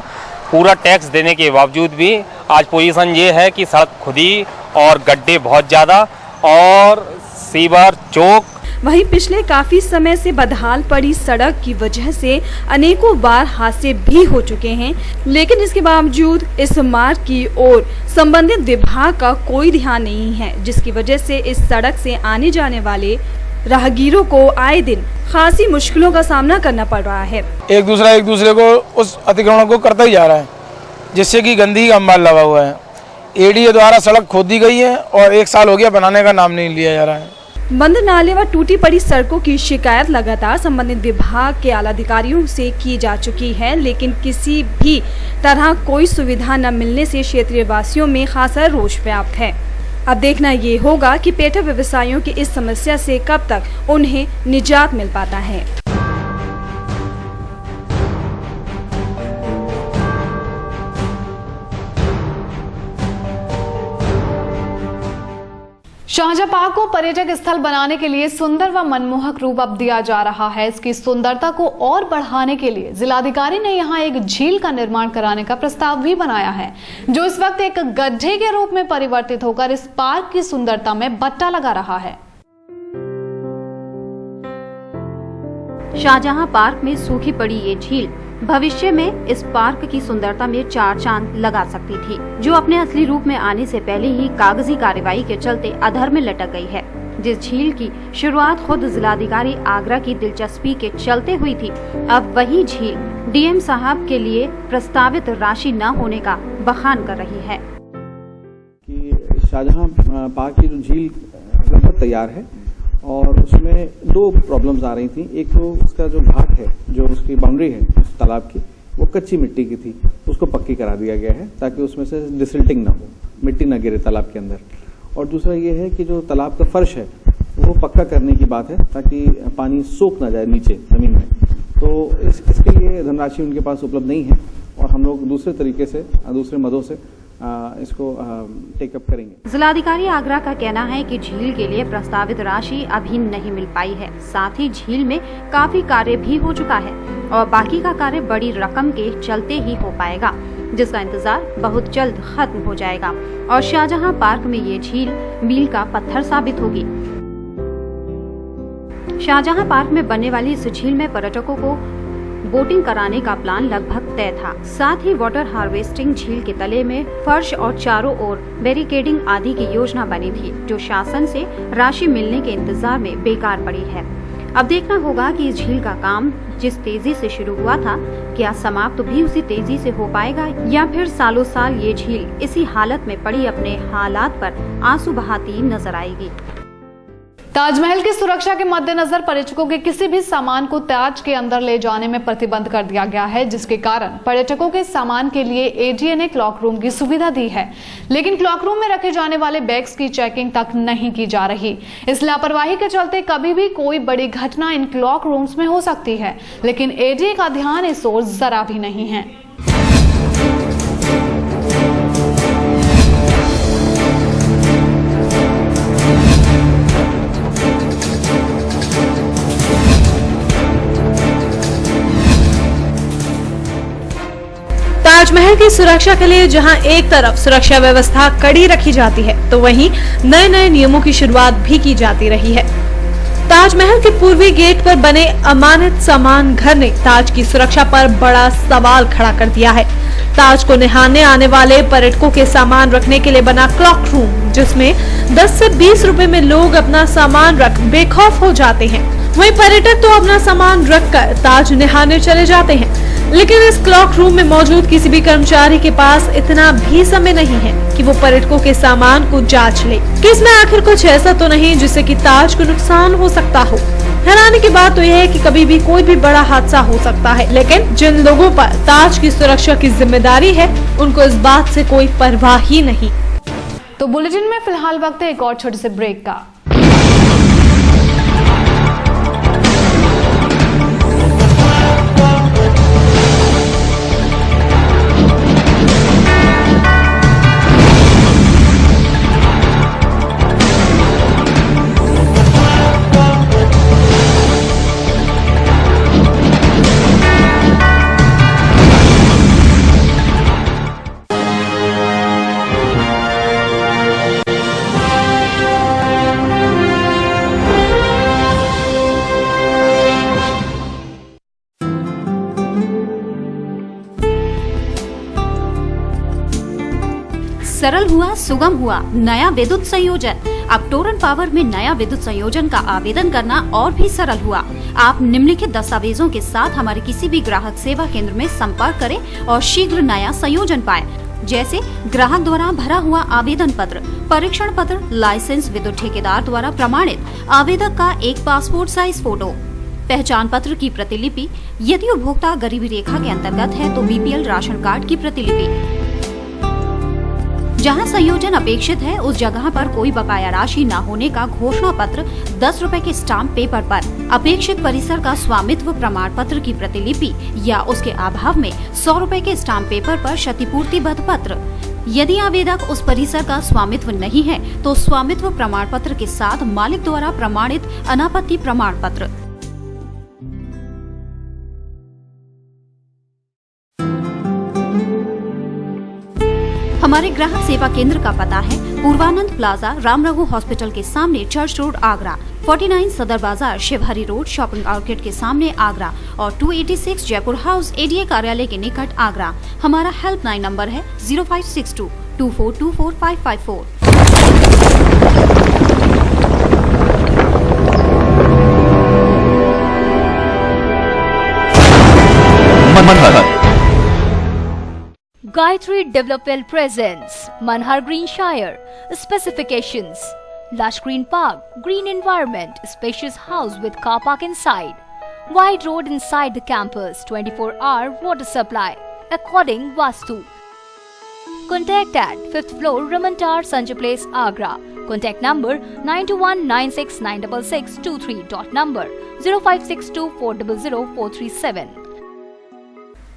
V: पूरा टैक्स देने के बावजूद भी आज पोजीशन ये है कि सड़क खुदी और गड्ढे बहुत ज़्यादा और सीवर चौक।
R: वहीं पिछले काफी समय से बदहाल पड़ी सड़क की वजह से अनेकों बार हादसे भी हो चुके हैं, लेकिन इसके बावजूद इस मार्ग की ओर संबंधित विभाग का कोई ध्यान नहीं है, जिसकी वजह से इस सड़क से आने जाने वाले राहगीरों को आए दिन खासी मुश्किलों का सामना करना पड़ रहा है।
M: एक दूसरे को उस अतिक्रमण को करता ही जा रहा है, जिससे कि गंदगी का अंबार लगा हुआ है। एडीए द्वारा सड़क खोद दी गई है और 1 साल हो गया, बनाने का नाम नहीं लिया जा रहा है।
R: बंद नाले व टूटी पड़ी सड़कों की शिकायत लगातार संबंधित विभाग के आला अधिकारियों से की जा चुकी है, लेकिन किसी भी तरह कोई सुविधा न मिलने से क्षेत्रीय वासियों में खासा रोष व्याप्त है। अब देखना ये होगा कि पेठा व्यवसायियों की इस समस्या से कब तक उन्हें निजात मिल पाता है।
A: शाहजहां पार्क को पर्यटक स्थल बनाने के लिए सुंदर व मनमोहक रूप अब दिया जा रहा है। इसकी सुंदरता को और बढ़ाने के लिए जिलाधिकारी ने यहां एक झील का निर्माण कराने का प्रस्ताव भी बनाया है, जो इस वक्त एक गड्ढे के रूप में परिवर्तित होकर इस पार्क की सुंदरता में बट्टा लगा रहा है।
K: शाहजहां पार्क में सूखी पड़ी ये झील भविष्य में इस पार्क की सुंदरता में 4 चांद लगा सकती थी, जो अपने असली रूप में आने से पहले ही कागजी कार्रवाई के चलते अधर में लटक गई है। जिस झील की शुरुआत खुद जिलाधिकारी आगरा की दिलचस्पी के चलते हुई थी, अब वही झील डीएम साहब के लिए प्रस्तावित राशि न होने का बखान कर रही है।
C: कि शाहजहां पार्क की जो झील लगभग तैयार है और उसमें 2 प्रॉब्लम्स आ रही थी। एक तो उसका जो घाट है, जो उसकी बाउंड्री है उस तालाब की, वो कच्ची मिट्टी की थी, उसको पक्की करा दिया गया है ताकि उसमें से डिसिल्टिंग ना हो, मिट्टी ना गिरे तालाब के अंदर। और दूसरा ये है कि जो तालाब का फर्श है वो पक्का करने की बात है ताकि पानी सोख ना जाए नीचे जमीन में। तो इसके लिए धनराशि उनके पास उपलब्ध नहीं है और हम लोग दूसरे तरीके से, दूसरे मदों से इसको टेकअप करेंगे।
K: जिलाधिकारी आगरा का कहना है कि झील के लिए प्रस्तावित राशि अभी नहीं मिल पाई है। साथ ही झील में काफी कार्य भी हो चुका है और बाकी का कार्य बड़ी रकम के चलते ही हो पाएगा, जिसका इंतजार बहुत जल्द खत्म हो जाएगा और शाहजहां पार्क में ये झील मील का पत्थर साबित होगी। शाहजहां पार्क में बनने वाली इस झील में पर्यटकों को बोटिंग कराने का प्लान लगभग तय था। साथ ही वाटर हार्वेस्टिंग, झील के तले में फर्श और चारों ओर बैरिकेडिंग आदि की योजना बनी थी, जो शासन से राशि मिलने के इंतजार में बेकार पड़ी है। अब देखना होगा कि इस झील का काम जिस तेजी से शुरू हुआ था, क्या समाप्त भी उसी तेजी से हो पाएगा या फिर सालों साल ये झील इसी हालत में पड़ी अपने हालात पर आंसू बहाती नजर आएगी।
A: ताजमहल की सुरक्षा के मद्देनजर पर्यटकों के किसी भी सामान को ताज के अंदर ले जाने में प्रतिबंध कर दिया गया है, जिसके कारण पर्यटकों के सामान के लिए एडीए ने क्लॉक रूम की सुविधा दी है, लेकिन क्लॉक रूम में रखे जाने वाले बैग्स की चेकिंग तक नहीं की जा रही। इस लापरवाही के चलते कभी भी कोई बड़ी घटना इन क्लॉक रूम्स में हो सकती है, लेकिन एडीए का ध्यान इस ओर जरा भी नहीं है।
I: शहर की सुरक्षा के लिए जहां एक तरफ सुरक्षा व्यवस्था कड़ी रखी जाती है, तो वहीं नए नए नियमों की शुरुआत भी की जाती रही है। ताजमहल के पूर्वी गेट पर बने अमानत सामान घर ने ताज की सुरक्षा पर बड़ा सवाल खड़ा कर दिया है। ताज को निहारने आने वाले पर्यटकों के सामान रखने के लिए बना क्लॉक रूम, जिसमें 10 से 20 रुपए में लोग अपना सामान रख बेखौफ हो जाते हैं। वहीं पर्यटक तो अपना सामान रखकर ताज निहारने चले जाते हैं, लेकिन इस क्लॉक रूम में मौजूद किसी भी कर्मचारी के पास इतना भी समय नहीं है कि वो पर्यटकों के सामान को जांच ले कि इसमें आखिर कुछ ऐसा तो नहीं जिससे कि ताज को नुकसान हो सकता हो। हैरानी की बात तो यह है कि कभी भी कोई भी बड़ा हादसा हो सकता है, लेकिन जिन लोगों पर ताज की सुरक्षा की जिम्मेदारी है, उनको इस बात से कोई परवाह ही नहीं।
A: तो बुलेटिन में फिलहाल वक्त है एक और छोटे से ब्रेक का।
K: सरल हुआ, सुगम हुआ नया विद्युत संयोजन। अब टोरन पावर में नया विद्युत संयोजन का आवेदन करना और भी सरल हुआ। आप निम्नलिखित दस्तावेजों के साथ हमारे किसी भी ग्राहक सेवा केंद्र में संपर्क करें और शीघ्र नया संयोजन पाएं, जैसे ग्राहक द्वारा भरा हुआ आवेदन पत्र, परीक्षण पत्र, लाइसेंस, विद्युत ठेकेदार द्वारा प्रमाणित, आवेदक का एक पासपोर्ट साइज फोटो, पहचान पत्र की प्रतिलिपि, यदि उपभोक्ता गरीबी रेखा के अंतर्गत है तो बीपीएल राशन कार्ड की प्रतिलिपि। जहां संयोजन अपेक्षित है उस जगह पर कोई बकाया राशि न होने का घोषणा पत्र 10 रुपए के स्टाम्प पेपर पर, अपेक्षित परिसर का स्वामित्व प्रमाण पत्र की प्रतिलिपि या उसके अभाव में 100 रुपए के स्टाम्प पेपर पर क्षतिपूर्तिबद्ध पत्र। यदि आवेदक उस परिसर का स्वामित्व नहीं है तो स्वामित्व प्रमाण पत्र के साथ मालिक द्वारा प्रमाणित अनापत्ति प्रमाण पत्र। हमारे ग्राहक सेवा केंद्र का पता है पूर्वानंद प्लाजा, राम रघु हॉस्पिटल के सामने, चर्च रोड, आगरा, 49 सदर बाजार, शिवहरी रोड, शॉपिंग आउटलेट के सामने, आगरा और 286 जयपुर हाउस, एडीए कार्यालय के निकट, आगरा। हमारा हेल्पलाइन नंबर है 0562 2424 554।
B: Gayatri Development presents Manhar Green Shire. Specifications: lush green park, green environment, spacious house with car park inside, wide road inside the campus, 24-hour water supply, according Vastu. Contact at 5th floor, Ramantar, Sanjay Place, Agra. Contact number 9219696623. Dot number 0562400437.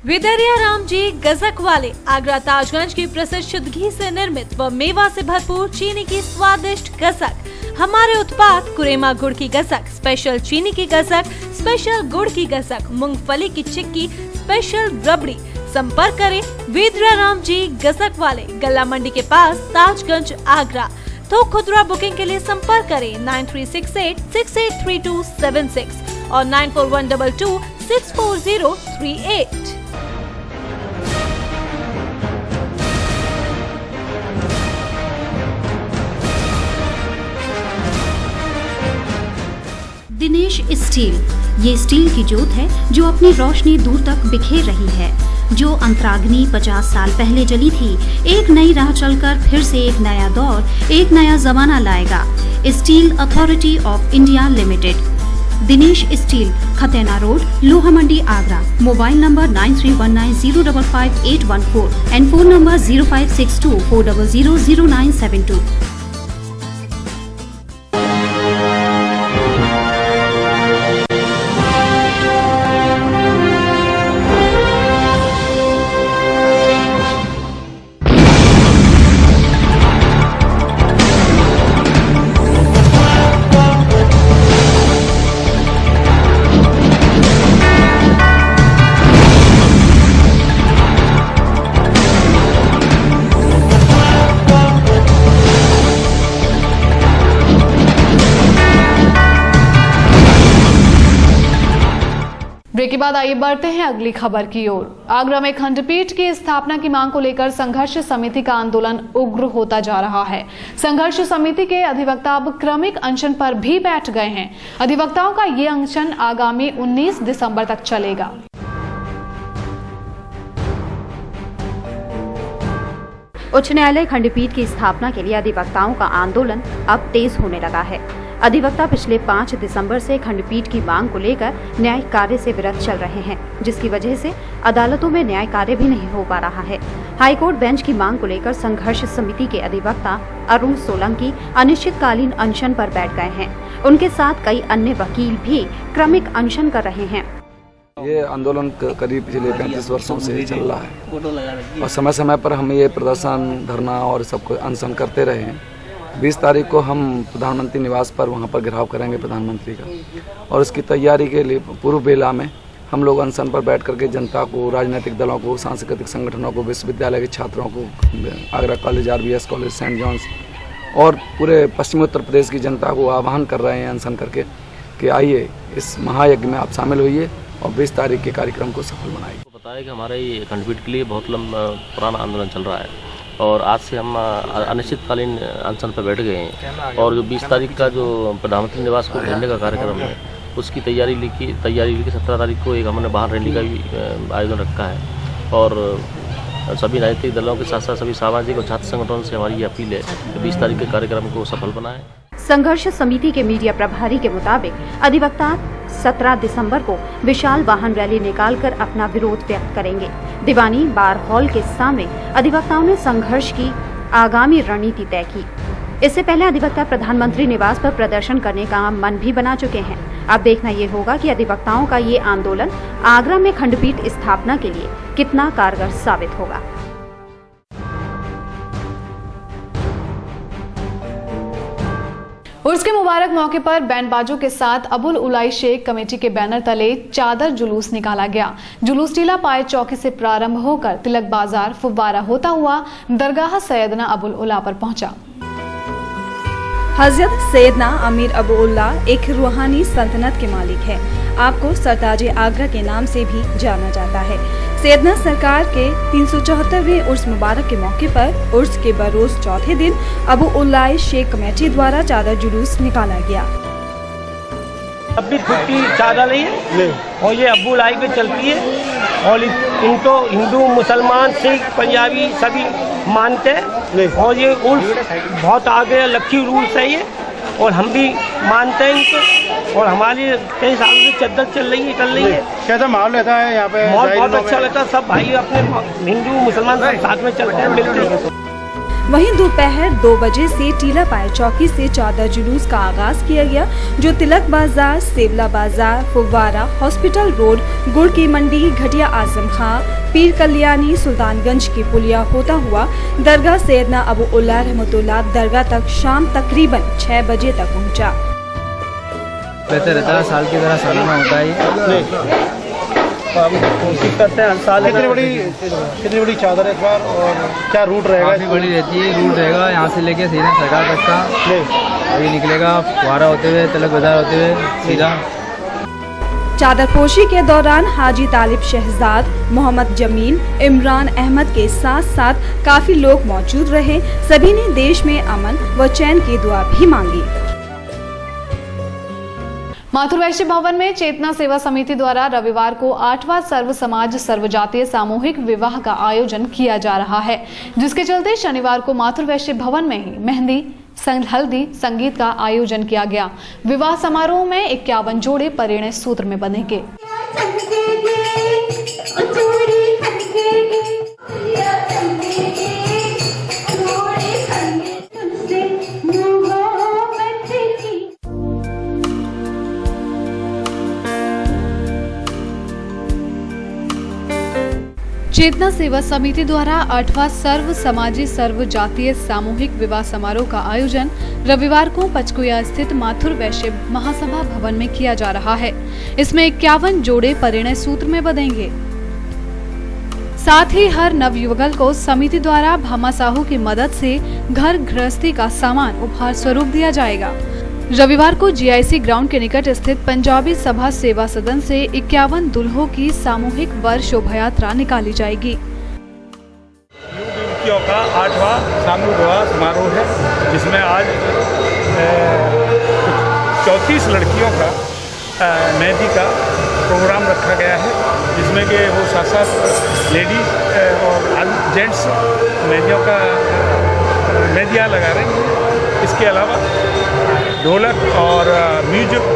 I: विदरिया Ram ji गजक वाले आगरा ताजगंज की प्रसिद्ध शुद्ध घी से निर्मित व मेवा से भरपूर चीनी की स्वादिष्ट गजक। हमारे उत्पाद कुरेमा गुड़ की गजक, स्पेशल चीनी की गजक, स्पेशल गुड़ की गजक, मूंगफली की चिक्की, स्पेशल रबड़ी। संपर्क करें विदरिया राम जी गजक वाले, गल्ला मंडी के पास, ताजगंज, आगरा। तो खुदरा बुकिंग के लिए संपर्क करें 9368683276 और 9412 64038।
K: दिनेश स्टील, ये स्टील की जोत है जो अपनी रोशनी दूर तक बिखेर रही है। जो अंतराग्नि 50 साल पहले जली थी, एक नई राह चलकर फिर से एक नया दौर, एक नया जमाना लाएगा। Steel Authority of India Limited, Dinesh steel, Khatena road, Loha Mandi, Agra. Mobile number 9319055814 and phone number 0562400972।
A: Break के बाद आइए बढ़ते हैं अगली खबर की ओर। आगरा में खंडपीठ की स्थापना की मांग को लेकर संघर्ष समिति का आंदोलन उग्र होता जा रहा है। संघर्ष समिति के अधिवक्ता अब क्रमिक अनशन पर भी बैठ गए हैं। अधिवक्ताओं का ये अनशन आगामी 19 दिसंबर तक चलेगा।
K: उच्च न्यायालय खंडपीठ की स्थापना के लिए अधिवक्ताओं का आंदोलन अब तेज होने लगा है। अधिवक्ता पिछले 5 दिसंबर से खंडपीठ की मांग को लेकर न्यायिक कार्य से विरत चल रहे हैं, जिसकी वजह से अदालतों में न्याय कार्य भी नहीं हो पा रहा है। हाईकोर्ट बेंच की मांग को लेकर संघर्ष समिति के अधिवक्ता अरुण सोलंकी अनिश्चितकालीन अनशन पर बैठ गए हैं। उनके साथ कई अन्य वकील भी क्रमिक अनशन कर रहे हैं।
E: ये आंदोलन करीब पिछले 35 वर्षों से चल रहा है और समय समय पर हम ये प्रदर्शन, धरना और सबको अनशन करते रहे हैं। 20 तारीख को हम प्रधानमंत्री निवास पर वहाँ पर घेराव करेंगे प्रधानमंत्री का, और इसकी तैयारी के लिए पूर्व बेला में हम लोग अनशन पर बैठ करके जनता को, राजनीतिक दलों को, सांस्कृतिक संगठनों को, विश्वविद्यालय के छात्रों को, Agra college, RBS college, saint John's और पूरे पश्चिमी उत्तर प्रदेश की जनता को आह्वान कर रहे हैं अनशन करके कि आइए इस महायज्ञ में आप शामिल होइए और 20 तारीख के कार्यक्रम को सफल बनाइए।
F: बताया कि हमारे ये खंडपीठ के लिए बहुत लंबा पुराना आंदोलन चल रहा है और आज से हम अनिश्चितकालीन अनशन पर बैठ गए हैं और जो 20 तारीख का जो प्रधानमंत्री निवास को घेरने का कार्यक्रम है उसकी तैयारी लिखी 17 तारीख को एक हमने वाहन रैली का भी आयोजन रखा है और सभी राजनीतिक दलों के साथ साथ सभी सामाजिक और छात्र संगठनों से हमारी ये अपील है कि 20 तारीख के कार्यक्रम को सफल बनाएं।
K: संघर्ष समिति के मीडिया प्रभारी के मुताबिक अधिवक्ता 17 दिसंबर को विशाल वाहन रैली निकालकर अपना विरोध व्यक्त करेंगे। दीवानी बार हॉल के सामने अधिवक्ताओं ने संघर्ष की आगामी रणनीति तय की। इससे पहले अधिवक्ता प्रधानमंत्री निवास पर प्रदर्शन करने का मन भी बना चुके हैं। अब देखना ये होगा कि अधिवक्ताओं का ये आंदोलन आगरा में खंडपीठ स्थापना के लिए कितना कारगर साबित होगा।
A: उर्स के मुबारक मौके पर बैंडबाजों के साथ अबुल उलाई शेख कमेटी के बैनर तले चादर जुलूस निकाला गया। जुलूस टीला पाए चौकी से प्रारंभ होकर तिलक बाजार फुव्वारा होता हुआ दरगाह सैयदना अबुल उला पर पहुंचा।
R: हजरत सैयदना अमीर अबू उल्ला एक रूहानी सल्तनत के मालिक है। आपको सरताज आगरा के नाम से भी जाना जाता है। सैयदना सरकार के 374वें उर्स मुबारक के मौके पर उर्स के बरोज चौथे दिन अबू उल्ला शेख कमेटी द्वारा चादर जुलूस निकाला गया।
W: अब भी खुद की चादर नहीं है और ये अबू लाई पे चलती है और इनको हिंदू, मुसलमान, सिख, पंजाबी सभी मानते हैं और ये उर्स बहुत आगे लक्की रूल्स है ये और हम भी मानते हैं इनको और हमारी कई सालों से चद्दर चल रही है।
X: कैसा माहौल रहता है यहाँ पे?
W: माहौल बहुत अच्छा लगता है। सब भाई अपने हिंदू मुसलमान सब साथ में चलते हैं, मिलते हैं।
R: वहीं दोपहर 2 बजे से टीला पाए चौकी से चादर जुलूस का आगाज किया गया, जो तिलक बाजार, सेवला बाजार, फुव्वारा, हॉस्पिटल रोड, गुड़ की मंडी, घटिया आजम खां, पीर कल्याणी, सुल्तानगंज की पुलिया होता हुआ दरगाह सैयदना अबू उल्ला रहमतुल्लाह दरगाह तक शाम तकरीबन 6 बजे तक पहुंचा।
Q: वैसे रहता है, साल की तरह सालाना होता है।
X: कोशिश करते हैं हर साल। कितनी बड़ी चादर है इस बार और क्या रूट रहेगा?
Q: काफ़ी बड़ी रहती है। रूट रहेगा यहाँ से लेके सीधा सरकार तक का, ये निकलेगा फुहारा होते हुए, तिलक बाजार होते हुए सीधा।
R: चादरपोशी के दौरान हाजी तालिब शहजाद, मोहम्मद जमील, इमरान अहमद के साथ साथ काफी लोग मौजूद रहे। सभी ने देश में अमन व चैन की दुआ भी मांगी।
A: माथुर वैश्य भवन में चेतना सेवा समिति द्वारा रविवार को 8वां सर्व समाज सर्वजातीय सामूहिक विवाह का आयोजन किया जा रहा है, जिसके चलते शनिवार को माथुर वैश्य भवन में ही मेहंदी, हल्दी, संगीत का आयोजन किया गया। विवाह समारोह में 51 जोड़े परिणय सूत्र में बंधेंगे। चेतना सेवा समिति द्वारा 8वां सर्व समाजी सर्व जातीय सामूहिक विवाह समारोह का आयोजन रविवार को पंचकुया स्थित माथुर वैश्य महासभा भवन में किया जा रहा है। इसमें 51 जोड़े परिणय सूत्र में बंधेंगे। साथ ही हर नवयुवक को समिति द्वारा भामा साहू की मदद से घर गृहस्थी का सामान उपहार स्वरूप दिया जाएगा। रविवार को जीआईसी ग्राउंड के निकट स्थित पंजाबी सभा सेवा सदन से 51 दुल्हों की सामूहिक वर शोभा यात्रा निकाली जाएगी।
G: युवतियों का 8वां सामूहिक विवाह समारोह है, जिसमें आज 34 लड़कियों का मेहंदी का प्रोग्राम रखा गया है, जिसमें कि वो साथ लेडीज और जेंट्स मेहंदियों का मेहंदियाँ लगा रहे हैं। इसके अलावा ढोलक और म्यूजिक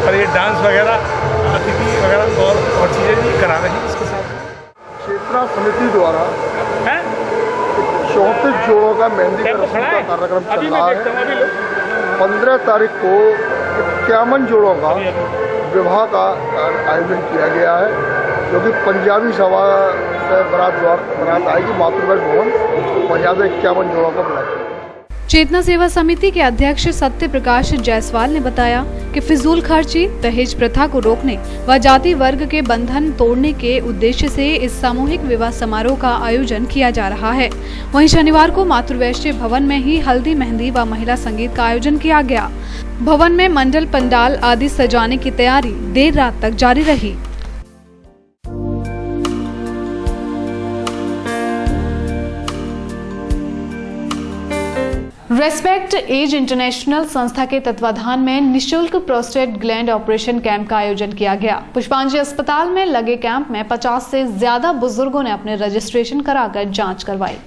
G: और ये डांस वगैरह अतिथि वगैरह और चीज़ें भी करा रहे हैं। इसके साथ
H: क्षेत्रा समिति द्वारा 34 जोड़ों का मेहंदी का कार्यक्रम चल रहा है। 15 तारीख को 51 जोड़ों का विवाह का आयोजन किया गया है, जो कि पंजाबी सभा से बारात आएगी मातृवंश भवन, और यहाँ से 51 जोड़ों का बुलाया।
A: चेतना सेवा समिति के अध्यक्ष सत्य प्रकाश जायसवाल ने बताया कि फिजूल खर्ची, दहेज प्रथा को रोकने व जाति वर्ग के बंधन तोड़ने के उद्देश्य से इस सामूहिक विवाह समारोह का आयोजन किया जा रहा है। वहीं शनिवार को मातृवैश्य भवन में ही हल्दी मेहंदी व महिला संगीत का आयोजन किया गया। भवन में मंडल पंडाल आदि सजाने की तैयारी देर रात तक जारी रही। रेस्पेक्ट एज इंटरनेशनल संस्था के तत्वाधान में निशुल्क प्रोस्टेट ग्लैंड ऑपरेशन कैंप का आयोजन किया गया। पुष्पांजलि अस्पताल में लगे कैंप में 50 से ज्यादा बुजुर्गों ने अपने रजिस्ट्रेशन कराकर जांच करवाई।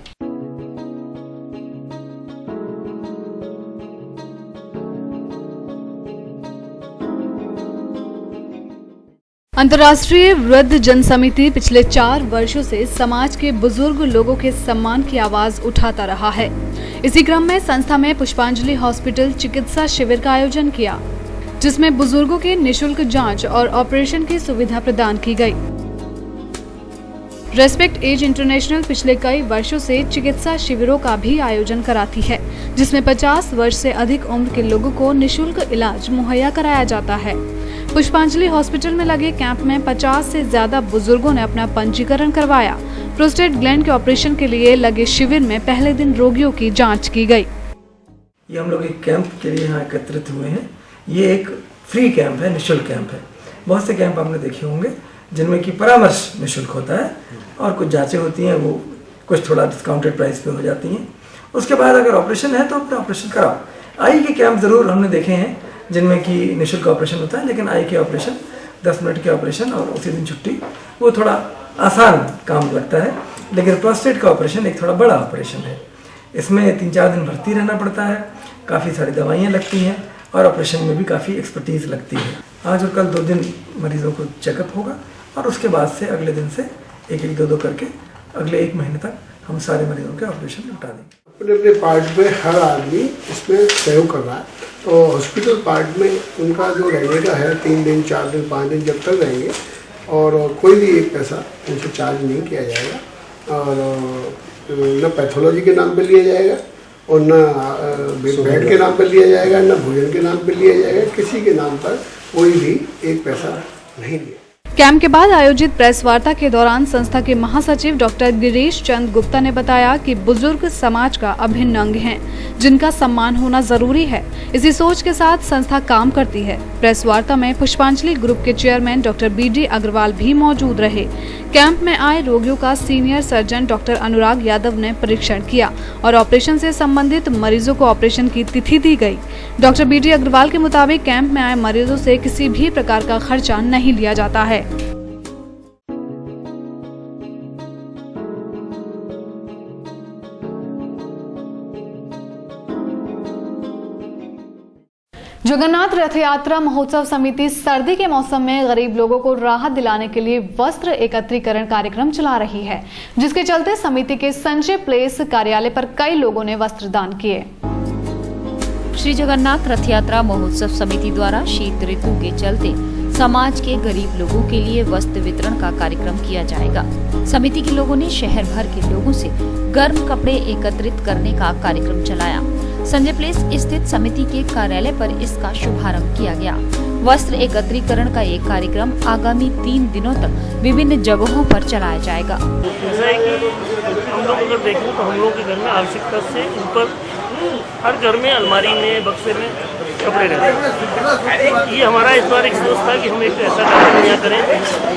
A: अंतर्राष्ट्रीय वृद्ध जन समिति पिछले 4 वर्षों से समाज के बुजुर्ग लोगों के सम्मान की आवाज उठाता रहा है। इसी क्रम में संस्था में पुष्पांजलि हॉस्पिटल चिकित्सा शिविर का आयोजन किया, जिसमें बुजुर्गों के निशुल्क जांच और ऑपरेशन की सुविधा प्रदान की गई। रेस्पेक्ट एज इंटरनेशनल पिछले कई वर्षों से चिकित्सा शिविरों का भी आयोजन कराती है, जिसमें 50 वर्ष से अधिक उम्र के लोगों को निशुल्क इलाज मुहैया कराया जाता है। पुष्पांजलि हॉस्पिटल में लगे कैंप में 50 से ज्यादा बुजुर्गों ने अपना पंजीकरण करवाया। प्रोस्टेट ग्लैंड के ऑपरेशन के लिए लगे शिविर में पहले दिन रोगियों की जांच की गई।
J: ये हम लोग एक कैंप के लिए यहाँ एकत्रित हुए हैं। ये एक फ्री कैंप है, निःशुल्क कैंप है। बहुत से कैंप आपने देखे होंगे जिनमें कि परामर्श निःशुल्क होता है और कुछ जांचें होती हैं, वो कुछ थोड़ा डिस्काउंटेड प्राइस पे हो जाती हैं। उसके बाद अगर ऑपरेशन है तो अपना ऑपरेशन कराओ। आई के कैंप ज़रूर हमने देखे हैं जिनमें कि निःशुल्क ऑपरेशन होता है, लेकिन आई के ऑपरेशन 10 मिनट के ऑपरेशन और उसी दिन छुट्टी, वो थोड़ा आसान काम लगता है। लेकिन प्रोस्टेट का ऑपरेशन एक थोड़ा बड़ा ऑपरेशन है। इसमें 3-4 दिन भर्ती रहना पड़ता है, काफ़ी सारी दवाइयाँ लगती हैं और ऑपरेशन में भी काफ़ी एक्सपर्टीज़ लगती है। आज और कल 2 दिन मरीज़ों को चेकअप होगा और उसके बाद से अगले दिन से 1-1, 2-2 करके अगले 1 महीने तक हम सारे मरीजों के ऑपरेशन निपटा देंगे।
L: अपने अपने पार्ट में हर आदमी इसमें सहयोग कर रहा है। तो हॉस्पिटल पार्ट में उनका जो रहने का है 3 दिन, 4 दिन, 5 दिन जब तक रहेंगे, और कोई भी एक पैसा उनसे चार्ज नहीं किया जाएगा, और न पैथोलॉजी के नाम पे लिया जाएगा और न बेड के नाम पे लिया जाएगा, न भोजन के नाम पे लिया जाएगा। किसी के नाम पर कोई भी एक पैसा नहीं लिया।
A: कैंप के बाद आयोजित प्रेस वार्ता के दौरान संस्था के महासचिव डॉक्टर गिरीश चंद गुप्ता ने बताया कि बुजुर्ग समाज का अभिन्न अंग हैं, जिनका सम्मान होना जरूरी है। इसी सोच के साथ संस्था काम करती है। प्रेस वार्ता में पुष्पांजलि ग्रुप के चेयरमैन डॉक्टर BD अग्रवाल भी मौजूद रहे। कैंप में आए रोगियों का senior surgeon doctor Anurag Yadav ने परीक्षण किया और ऑपरेशन से संबंधित मरीजों को ऑपरेशन की तिथि दी गई। डॉक्टर BD अग्रवाल के मुताबिक कैंप में आए मरीजों से किसी भी प्रकार का खर्चा नहीं लिया जाता है। जगन्नाथ रथ यात्रा महोत्सव समिति सर्दी के मौसम में गरीब लोगों को राहत दिलाने के लिए वस्त्र एकत्रीकरण कार्यक्रम चला रही है, जिसके चलते समिति के संजय प्लेस कार्यालय पर कई लोगों ने वस्त्र दान किए।
B: श्री जगन्नाथ रथ यात्रा महोत्सव समिति द्वारा शीत ऋतु के चलते समाज के गरीब लोगों के लिए वस्त्र वितरण का कार्यक्रम किया जाएगा। समिति के लोगों ने शहर भर के लोगों से गर्म कपड़े एकत्रित करने का कार्यक्रम चलाया। संजय प्लेस स्थित समिति के कार्यालय पर इसका शुभारंभ किया गया। वस्त्र एकत्रीकरण का एक कार्यक्रम आगामी 3 दिनों तक विभिन्न जगहों पर चलाया जाएगा।
W: ऐसा है कि हम लोग अगर देखें तो हम लोग के घर में आवश्यकता से ऊपर हर घर में अलमारी में, बक्से में कपड़े रहते। ये हमारा इस बार एक सोच था कि हम एक ऐसा कार्यक्रम यहाँ करें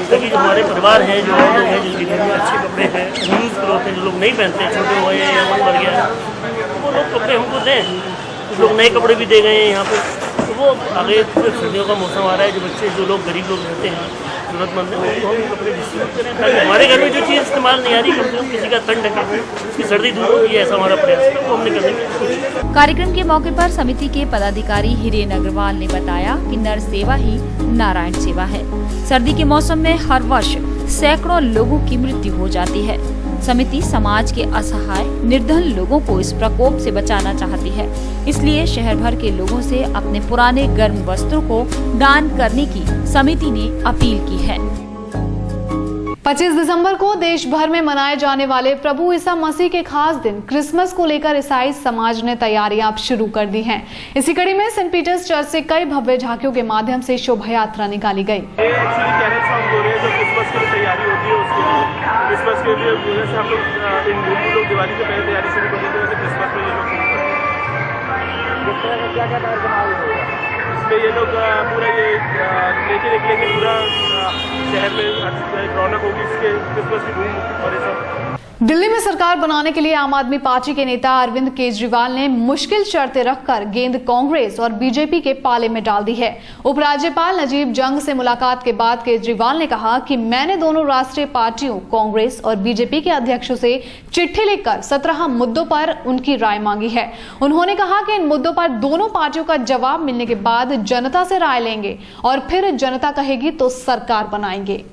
W: ताकि जो हमारे परिवार हैं, जो लोग हैं, जिनके घर में अच्छे कपड़े हैं, यूज क्लॉथ हैं, जो लोग नहीं पहनते, छोटे हुए या मन मर गया, वो लोग कपड़े हमको दें। कुछ लोग नए कपड़े भी दे गए हैं यहाँ पे। तो वो आगे सर्दियों का मौसम आ रहा है, जो बच्चे, जो लोग गरीब लोग रहते हैं, जरूरतमंद है, उनको हम कपड़े डिस्ट्रीब्यूट करें ताकि हमारे घर में जो चीज़ इस्तेमाल नहीं आ रही, कम से कम किसी का तन ढके, उसकी सर्दी दूर हो। ये ऐसा हमारा प्रयास है, वो हमने करने की कोशिश की।
B: कार्यक्रम के मौके पर समिति के पदाधिकारी हिरेन अग्रवाल ने बताया कि नर सेवा ही नारायण सेवा है। सर्दी के मौसम में हर वर्ष सैकड़ों लोगों की मृत्यु हो जाती है। समिति समाज के असहाय निर्धन लोगों को इस प्रकोप से बचाना चाहती है, इसलिए शहर भर के लोगों से अपने पुराने गर्म वस्त्रों को दान करने की समिति ने अपील की है।
A: 25 दिसंबर को देश भर में मनाए जाने वाले प्रभु ईसा मसीह के खास दिन क्रिसमस को लेकर ईसाई समाज ने तैयारियां अब शुरू कर दी हैं। इसी कड़ी में सेंट पीटर्स चर्च से कई भव्य झांकियों के माध्यम से शोभा यात्रा निकाली गई।
W: क्रिसमस के लिए जैसे हम लोग दिवाली से पहले तैयारी शुरू कर देते हैं, वैसे क्रिसमस में ये लोग शुरू करते हैं। क्या क्या इसमें ये लोग पूरा ये लेके निकलेंगे, पूरा शहर में रौनक होगी इसके क्रिसमस की धूम और ये सब।
A: दिल्ली में सरकार बनाने के लिए आम आदमी पार्टी के नेता अरविंद केजरीवाल ने मुश्किल शर्तें रखकर गेंद कांग्रेस और बीजेपी के पाले में डाल दी है। उपराज्यपाल नजीब जंग से मुलाकात के बाद केजरीवाल ने कहा कि मैंने दोनों राष्ट्रीय पार्टियों कांग्रेस और बीजेपी के अध्यक्षों से चिट्ठी लिखकर 17 मुद्दों पर उनकी राय मांगी है। उन्होंने कहा कि इन मुद्दों पर दोनों पार्टियों का जवाब मिलने के बाद जनता से राय लेंगे और फिर जनता कहेगी तो सरकार बनाएंगे।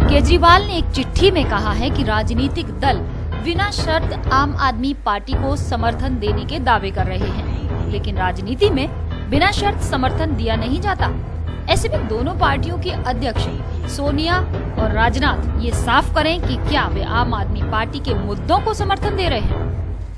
B: केजरीवाल ने एक चिट्ठी में कहा है कि राजनीतिक दल बिना शर्त आम आदमी पार्टी को समर्थन देने के दावे कर रहे हैं, लेकिन राजनीति में बिना शर्त समर्थन दिया नहीं जाता। ऐसे में दोनों पार्टियों के अध्यक्ष सोनिया और राजनाथ ये साफ करें कि क्या वे आम आदमी पार्टी के मुद्दों को समर्थन दे रहे हैं।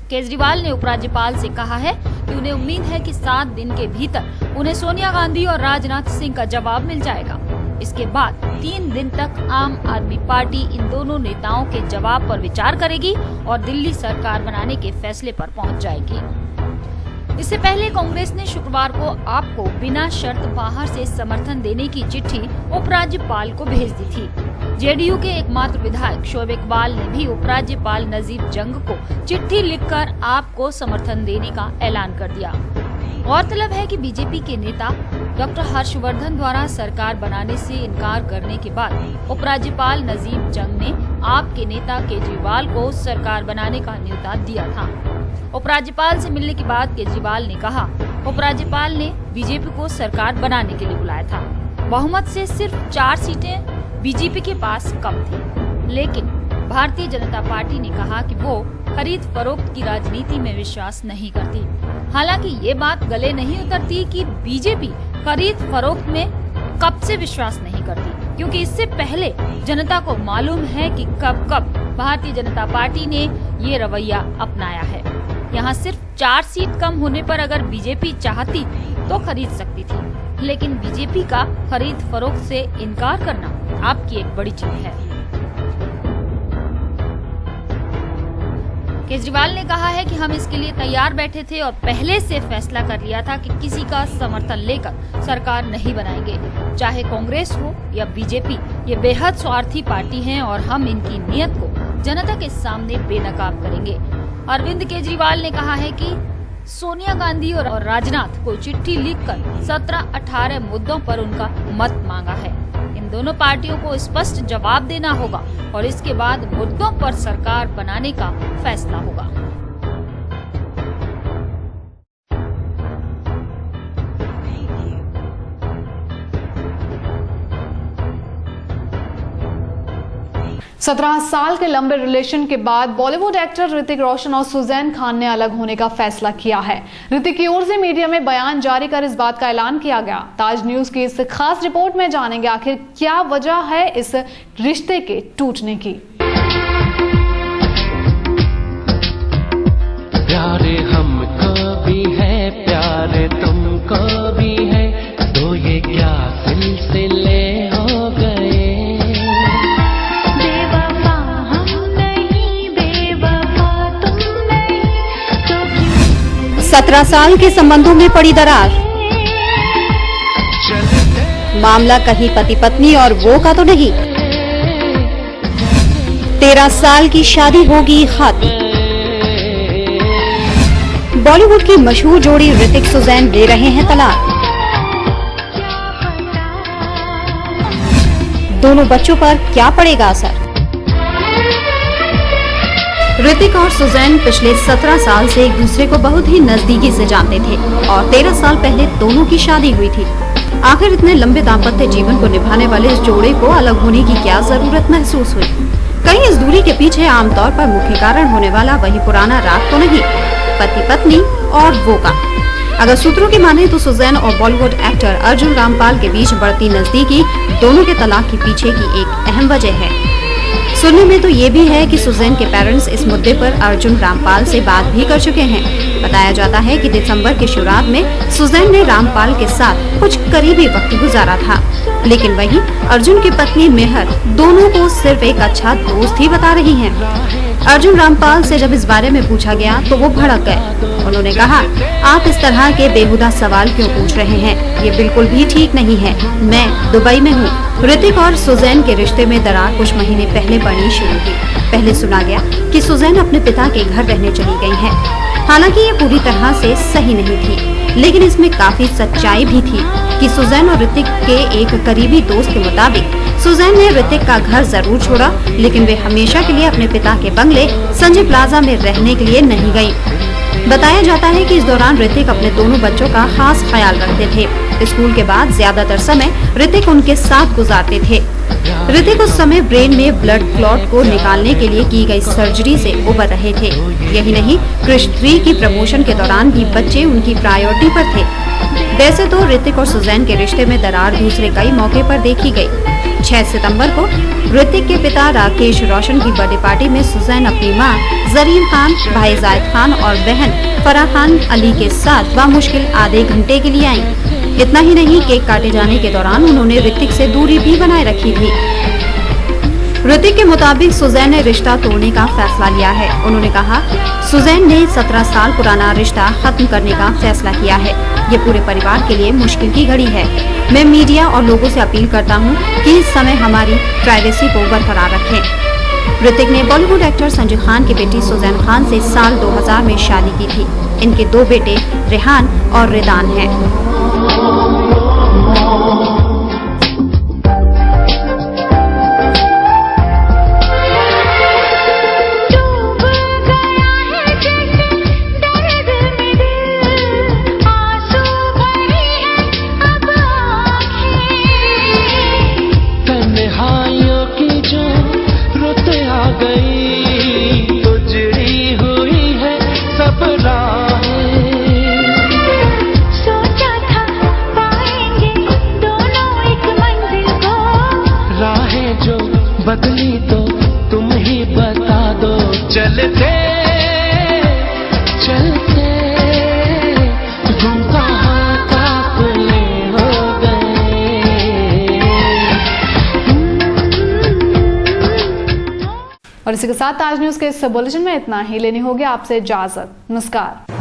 B: केजरीवाल ने उपराज्यपाल से कहा है कि उन्हें उम्मीद है कि 7 दिन के भीतर उन्हें सोनिया गांधी और राजनाथ सिंह का जवाब मिल जाएगा। इसके बाद 3 दिन तक आम आदमी पार्टी इन दोनों नेताओं के जवाब पर विचार करेगी और दिल्ली सरकार बनाने के फैसले पर पहुंच जाएगी। इससे पहले कांग्रेस ने शुक्रवार को आपको बिना शर्त बाहर से समर्थन देने की चिट्ठी उपराज्यपाल को भेज दी थी। जेडीयू के एकमात्र विधायक शोएब इकबाल ने भी उपराज्यपाल नजीब जंग को चिट्ठी लिखकर आपको समर्थन देने का ऐलान कर दिया। गौरतलब है कि बीजेपी के नेता डॉक्टर हर्षवर्धन द्वारा सरकार बनाने से इनकार करने के बाद उपराज्यपाल नजीब जंग ने आपके नेता केजरीवाल को सरकार बनाने का न्योता दिया था। उपराज्यपाल से मिलने के बाद केजरीवाल ने कहा उपराज्यपाल ने बीजेपी को सरकार बनाने के लिए बुलाया था। बहुमत से सिर्फ 4 सीटें बीजेपी के पास कम थी, लेकिन भारतीय जनता पार्टी ने कहा कि वो खरीद फरोख्त की राजनीति में विश्वास नहीं करती। हालांकि ये बात गले नहीं उतरती कि बीजेपी खरीद फरोख्त में कब से विश्वास नहीं करती, क्योंकि इससे पहले जनता को मालूम है कि कब कब भारतीय जनता पार्टी ने ये रवैया अपनाया है। यहाँ सिर्फ 4 सीट कम होने पर अगर बीजेपी चाहती तो खरीद सकती थी, लेकिन बीजेपी का खरीद फरोख्त से इनकार करना आपकी एक बड़ी चीज है। केजरीवाल ने कहा है कि हम इसके लिए तैयार बैठे थे और पहले से फैसला कर लिया था कि किसी का समर्थन लेकर सरकार नहीं बनाएंगे, चाहे कांग्रेस हो या बीजेपी। ये बेहद स्वार्थी पार्टी हैं और हम इनकी नीयत को जनता के सामने बेनकाब करेंगे। अरविंद केजरीवाल ने कहा है कि सोनिया गांधी और राजनाथ को चिट्ठी लिखकर 17-18 मुद्दों पर उनका मत मांगा है। इन दोनों पार्टियों को स्पष्ट जवाब देना होगा और इसके बाद मुद्दों पर सरकार बनाने का फैसला होगा।
A: सत्रह साल के लंबे रिलेशन के बाद बॉलीवुड एक्टर ऋतिक रोशन और सुजैन खान ने अलग होने का फैसला किया है। ऋतिक की ओर से मीडिया में बयान जारी कर इस बात का ऐलान किया गया। ताज न्यूज की इस खास रिपोर्ट में जानेंगे आखिर क्या वजह है इस रिश्ते के टूटने की।
N: प्यारे हमको भी है, प्यारे तुमको भी है, तो ये क्या सिलसिले हो गए।
K: 17 साल के संबंधों में पड़ी दरार। मामला कहीं पति पत्नी और वो का तो नहीं, 13 साल की शादी होगी खत्म। बॉलीवुड की मशहूर जोड़ी ऋतिक सुजैन ले रहे हैं तलाक। दोनों बच्चों पर क्या पड़ेगा असर? ऋतिक और सुजैन पिछले 17 साल से एक दूसरे को बहुत ही नजदीकी से जानते थे और 13 साल पहले दोनों की शादी हुई थी। आखिर इतने लंबे दाम्पत्य जीवन को निभाने वाले इस जोड़े को अलग होने की क्या जरूरत महसूस हुई? कहीं इस दूरी के पीछे आमतौर पर मुख्य कारण होने वाला वही पुराना राग तो नहीं, पति पत्नी और वो का? अगर सूत्रों की माने तो सुजैन और बॉलीवुड एक्टर अर्जुन रामपाल के बीच बढ़ती नजदीकी दोनों के तलाक के पीछे की एक अहम वजह है। सुनने में तो ये भी है कि सुजैन के पेरेंट्स इस मुद्दे पर अर्जुन रामपाल से बात भी कर चुके हैं। बताया जाता है कि दिसंबर के शुरुआत में सुजैन ने रामपाल के साथ कुछ करीबी वक्त गुजारा था, लेकिन वहीं अर्जुन की पत्नी मेहर दोनों को सिर्फ एक अच्छा दोस्त ही बता रही हैं। अर्जुन रामपाल से जब इस बारे में पूछा गया तो वो भड़क गए। उन्होंने कहा, आप इस तरह के बेहुदा सवाल क्यों पूछ रहे हैं? ये बिल्कुल भी ठीक नहीं है। मैं दुबई में हूँ। ऋतिक और सुजैन के रिश्ते में दरार कुछ महीने पहले पड़नी शुरू हुई। पहले सुना गया कि सुजैन अपने पिता के घर रहने चली गई है। हालांकि ये पूरी तरह से सही नहीं थी, लेकिन इसमें काफी सच्चाई भी थी कि सुजैन और ऋतिक के एक करीबी दोस्त के मुताबिक सुजैन ने ऋतिक का घर जरूर छोड़ा, लेकिन वे हमेशा के लिए अपने पिता के बंगले संजय प्लाजा में रहने के लिए नहीं गयी। बताया जाता है कि इस दौरान ऋतिक अपने दोनों बच्चों का खास ख्याल रखते थे। स्कूल के बाद ज्यादातर समय ऋतिक उनके साथ गुजारते थे। ऋतिक उस समय ब्रेन में ब्लड क्लॉट को निकालने के लिए की गई सर्जरी से उबर रहे थे। यही नहीं, क्रिश 3 की प्रमोशन के दौरान भी बच्चे उनकी प्रायोरिटी पर थे। वैसे तो ऋतिक और सुजैन के रिश्ते में दरार दूसरे कई मौके पर देखी गई। 6 सितंबर को ऋतिक के पिता राकेश रोशन की बर्थडे पार्टी में सुजैन अपनी मां जरीन खान, भाई जायद खान और बहन फराह खान अली के साथ बामुश्किल आधे घंटे के लिए आई। इतना ही नहीं, केक काटे जाने के दौरान उन्होंने ऋतिक से दूरी भी बनाए रखी थी। ऋतिक के मुताबिक सुजैन ने रिश्ता तोड़ने का फैसला लिया है। उन्होंने कहा, सुजैन ने 17 साल पुराना रिश्ता खत्म करने का फैसला किया है। ये पूरे परिवार के लिए मुश्किल की घड़ी है। मैं मीडिया और लोगों से अपील करता हूँ कि इस समय हमारी प्राइवेसी को बरकरार रखें। ऋतिक ने बॉलीवुड एक्टर संजय खान की बेटी सुजैन खान से साल 2000 में शादी की थी। इनके 2 बेटे रेहान और रिदान हैं।
N: बदली तो तुम ही बता दो। चलते चलते तुम कहाँ काफिले हो गए।
A: और इसी के साथ आज न्यूज के इस बुलेटिन में इतना ही। लेनी होगी आपसे इजाजत। नमस्कार।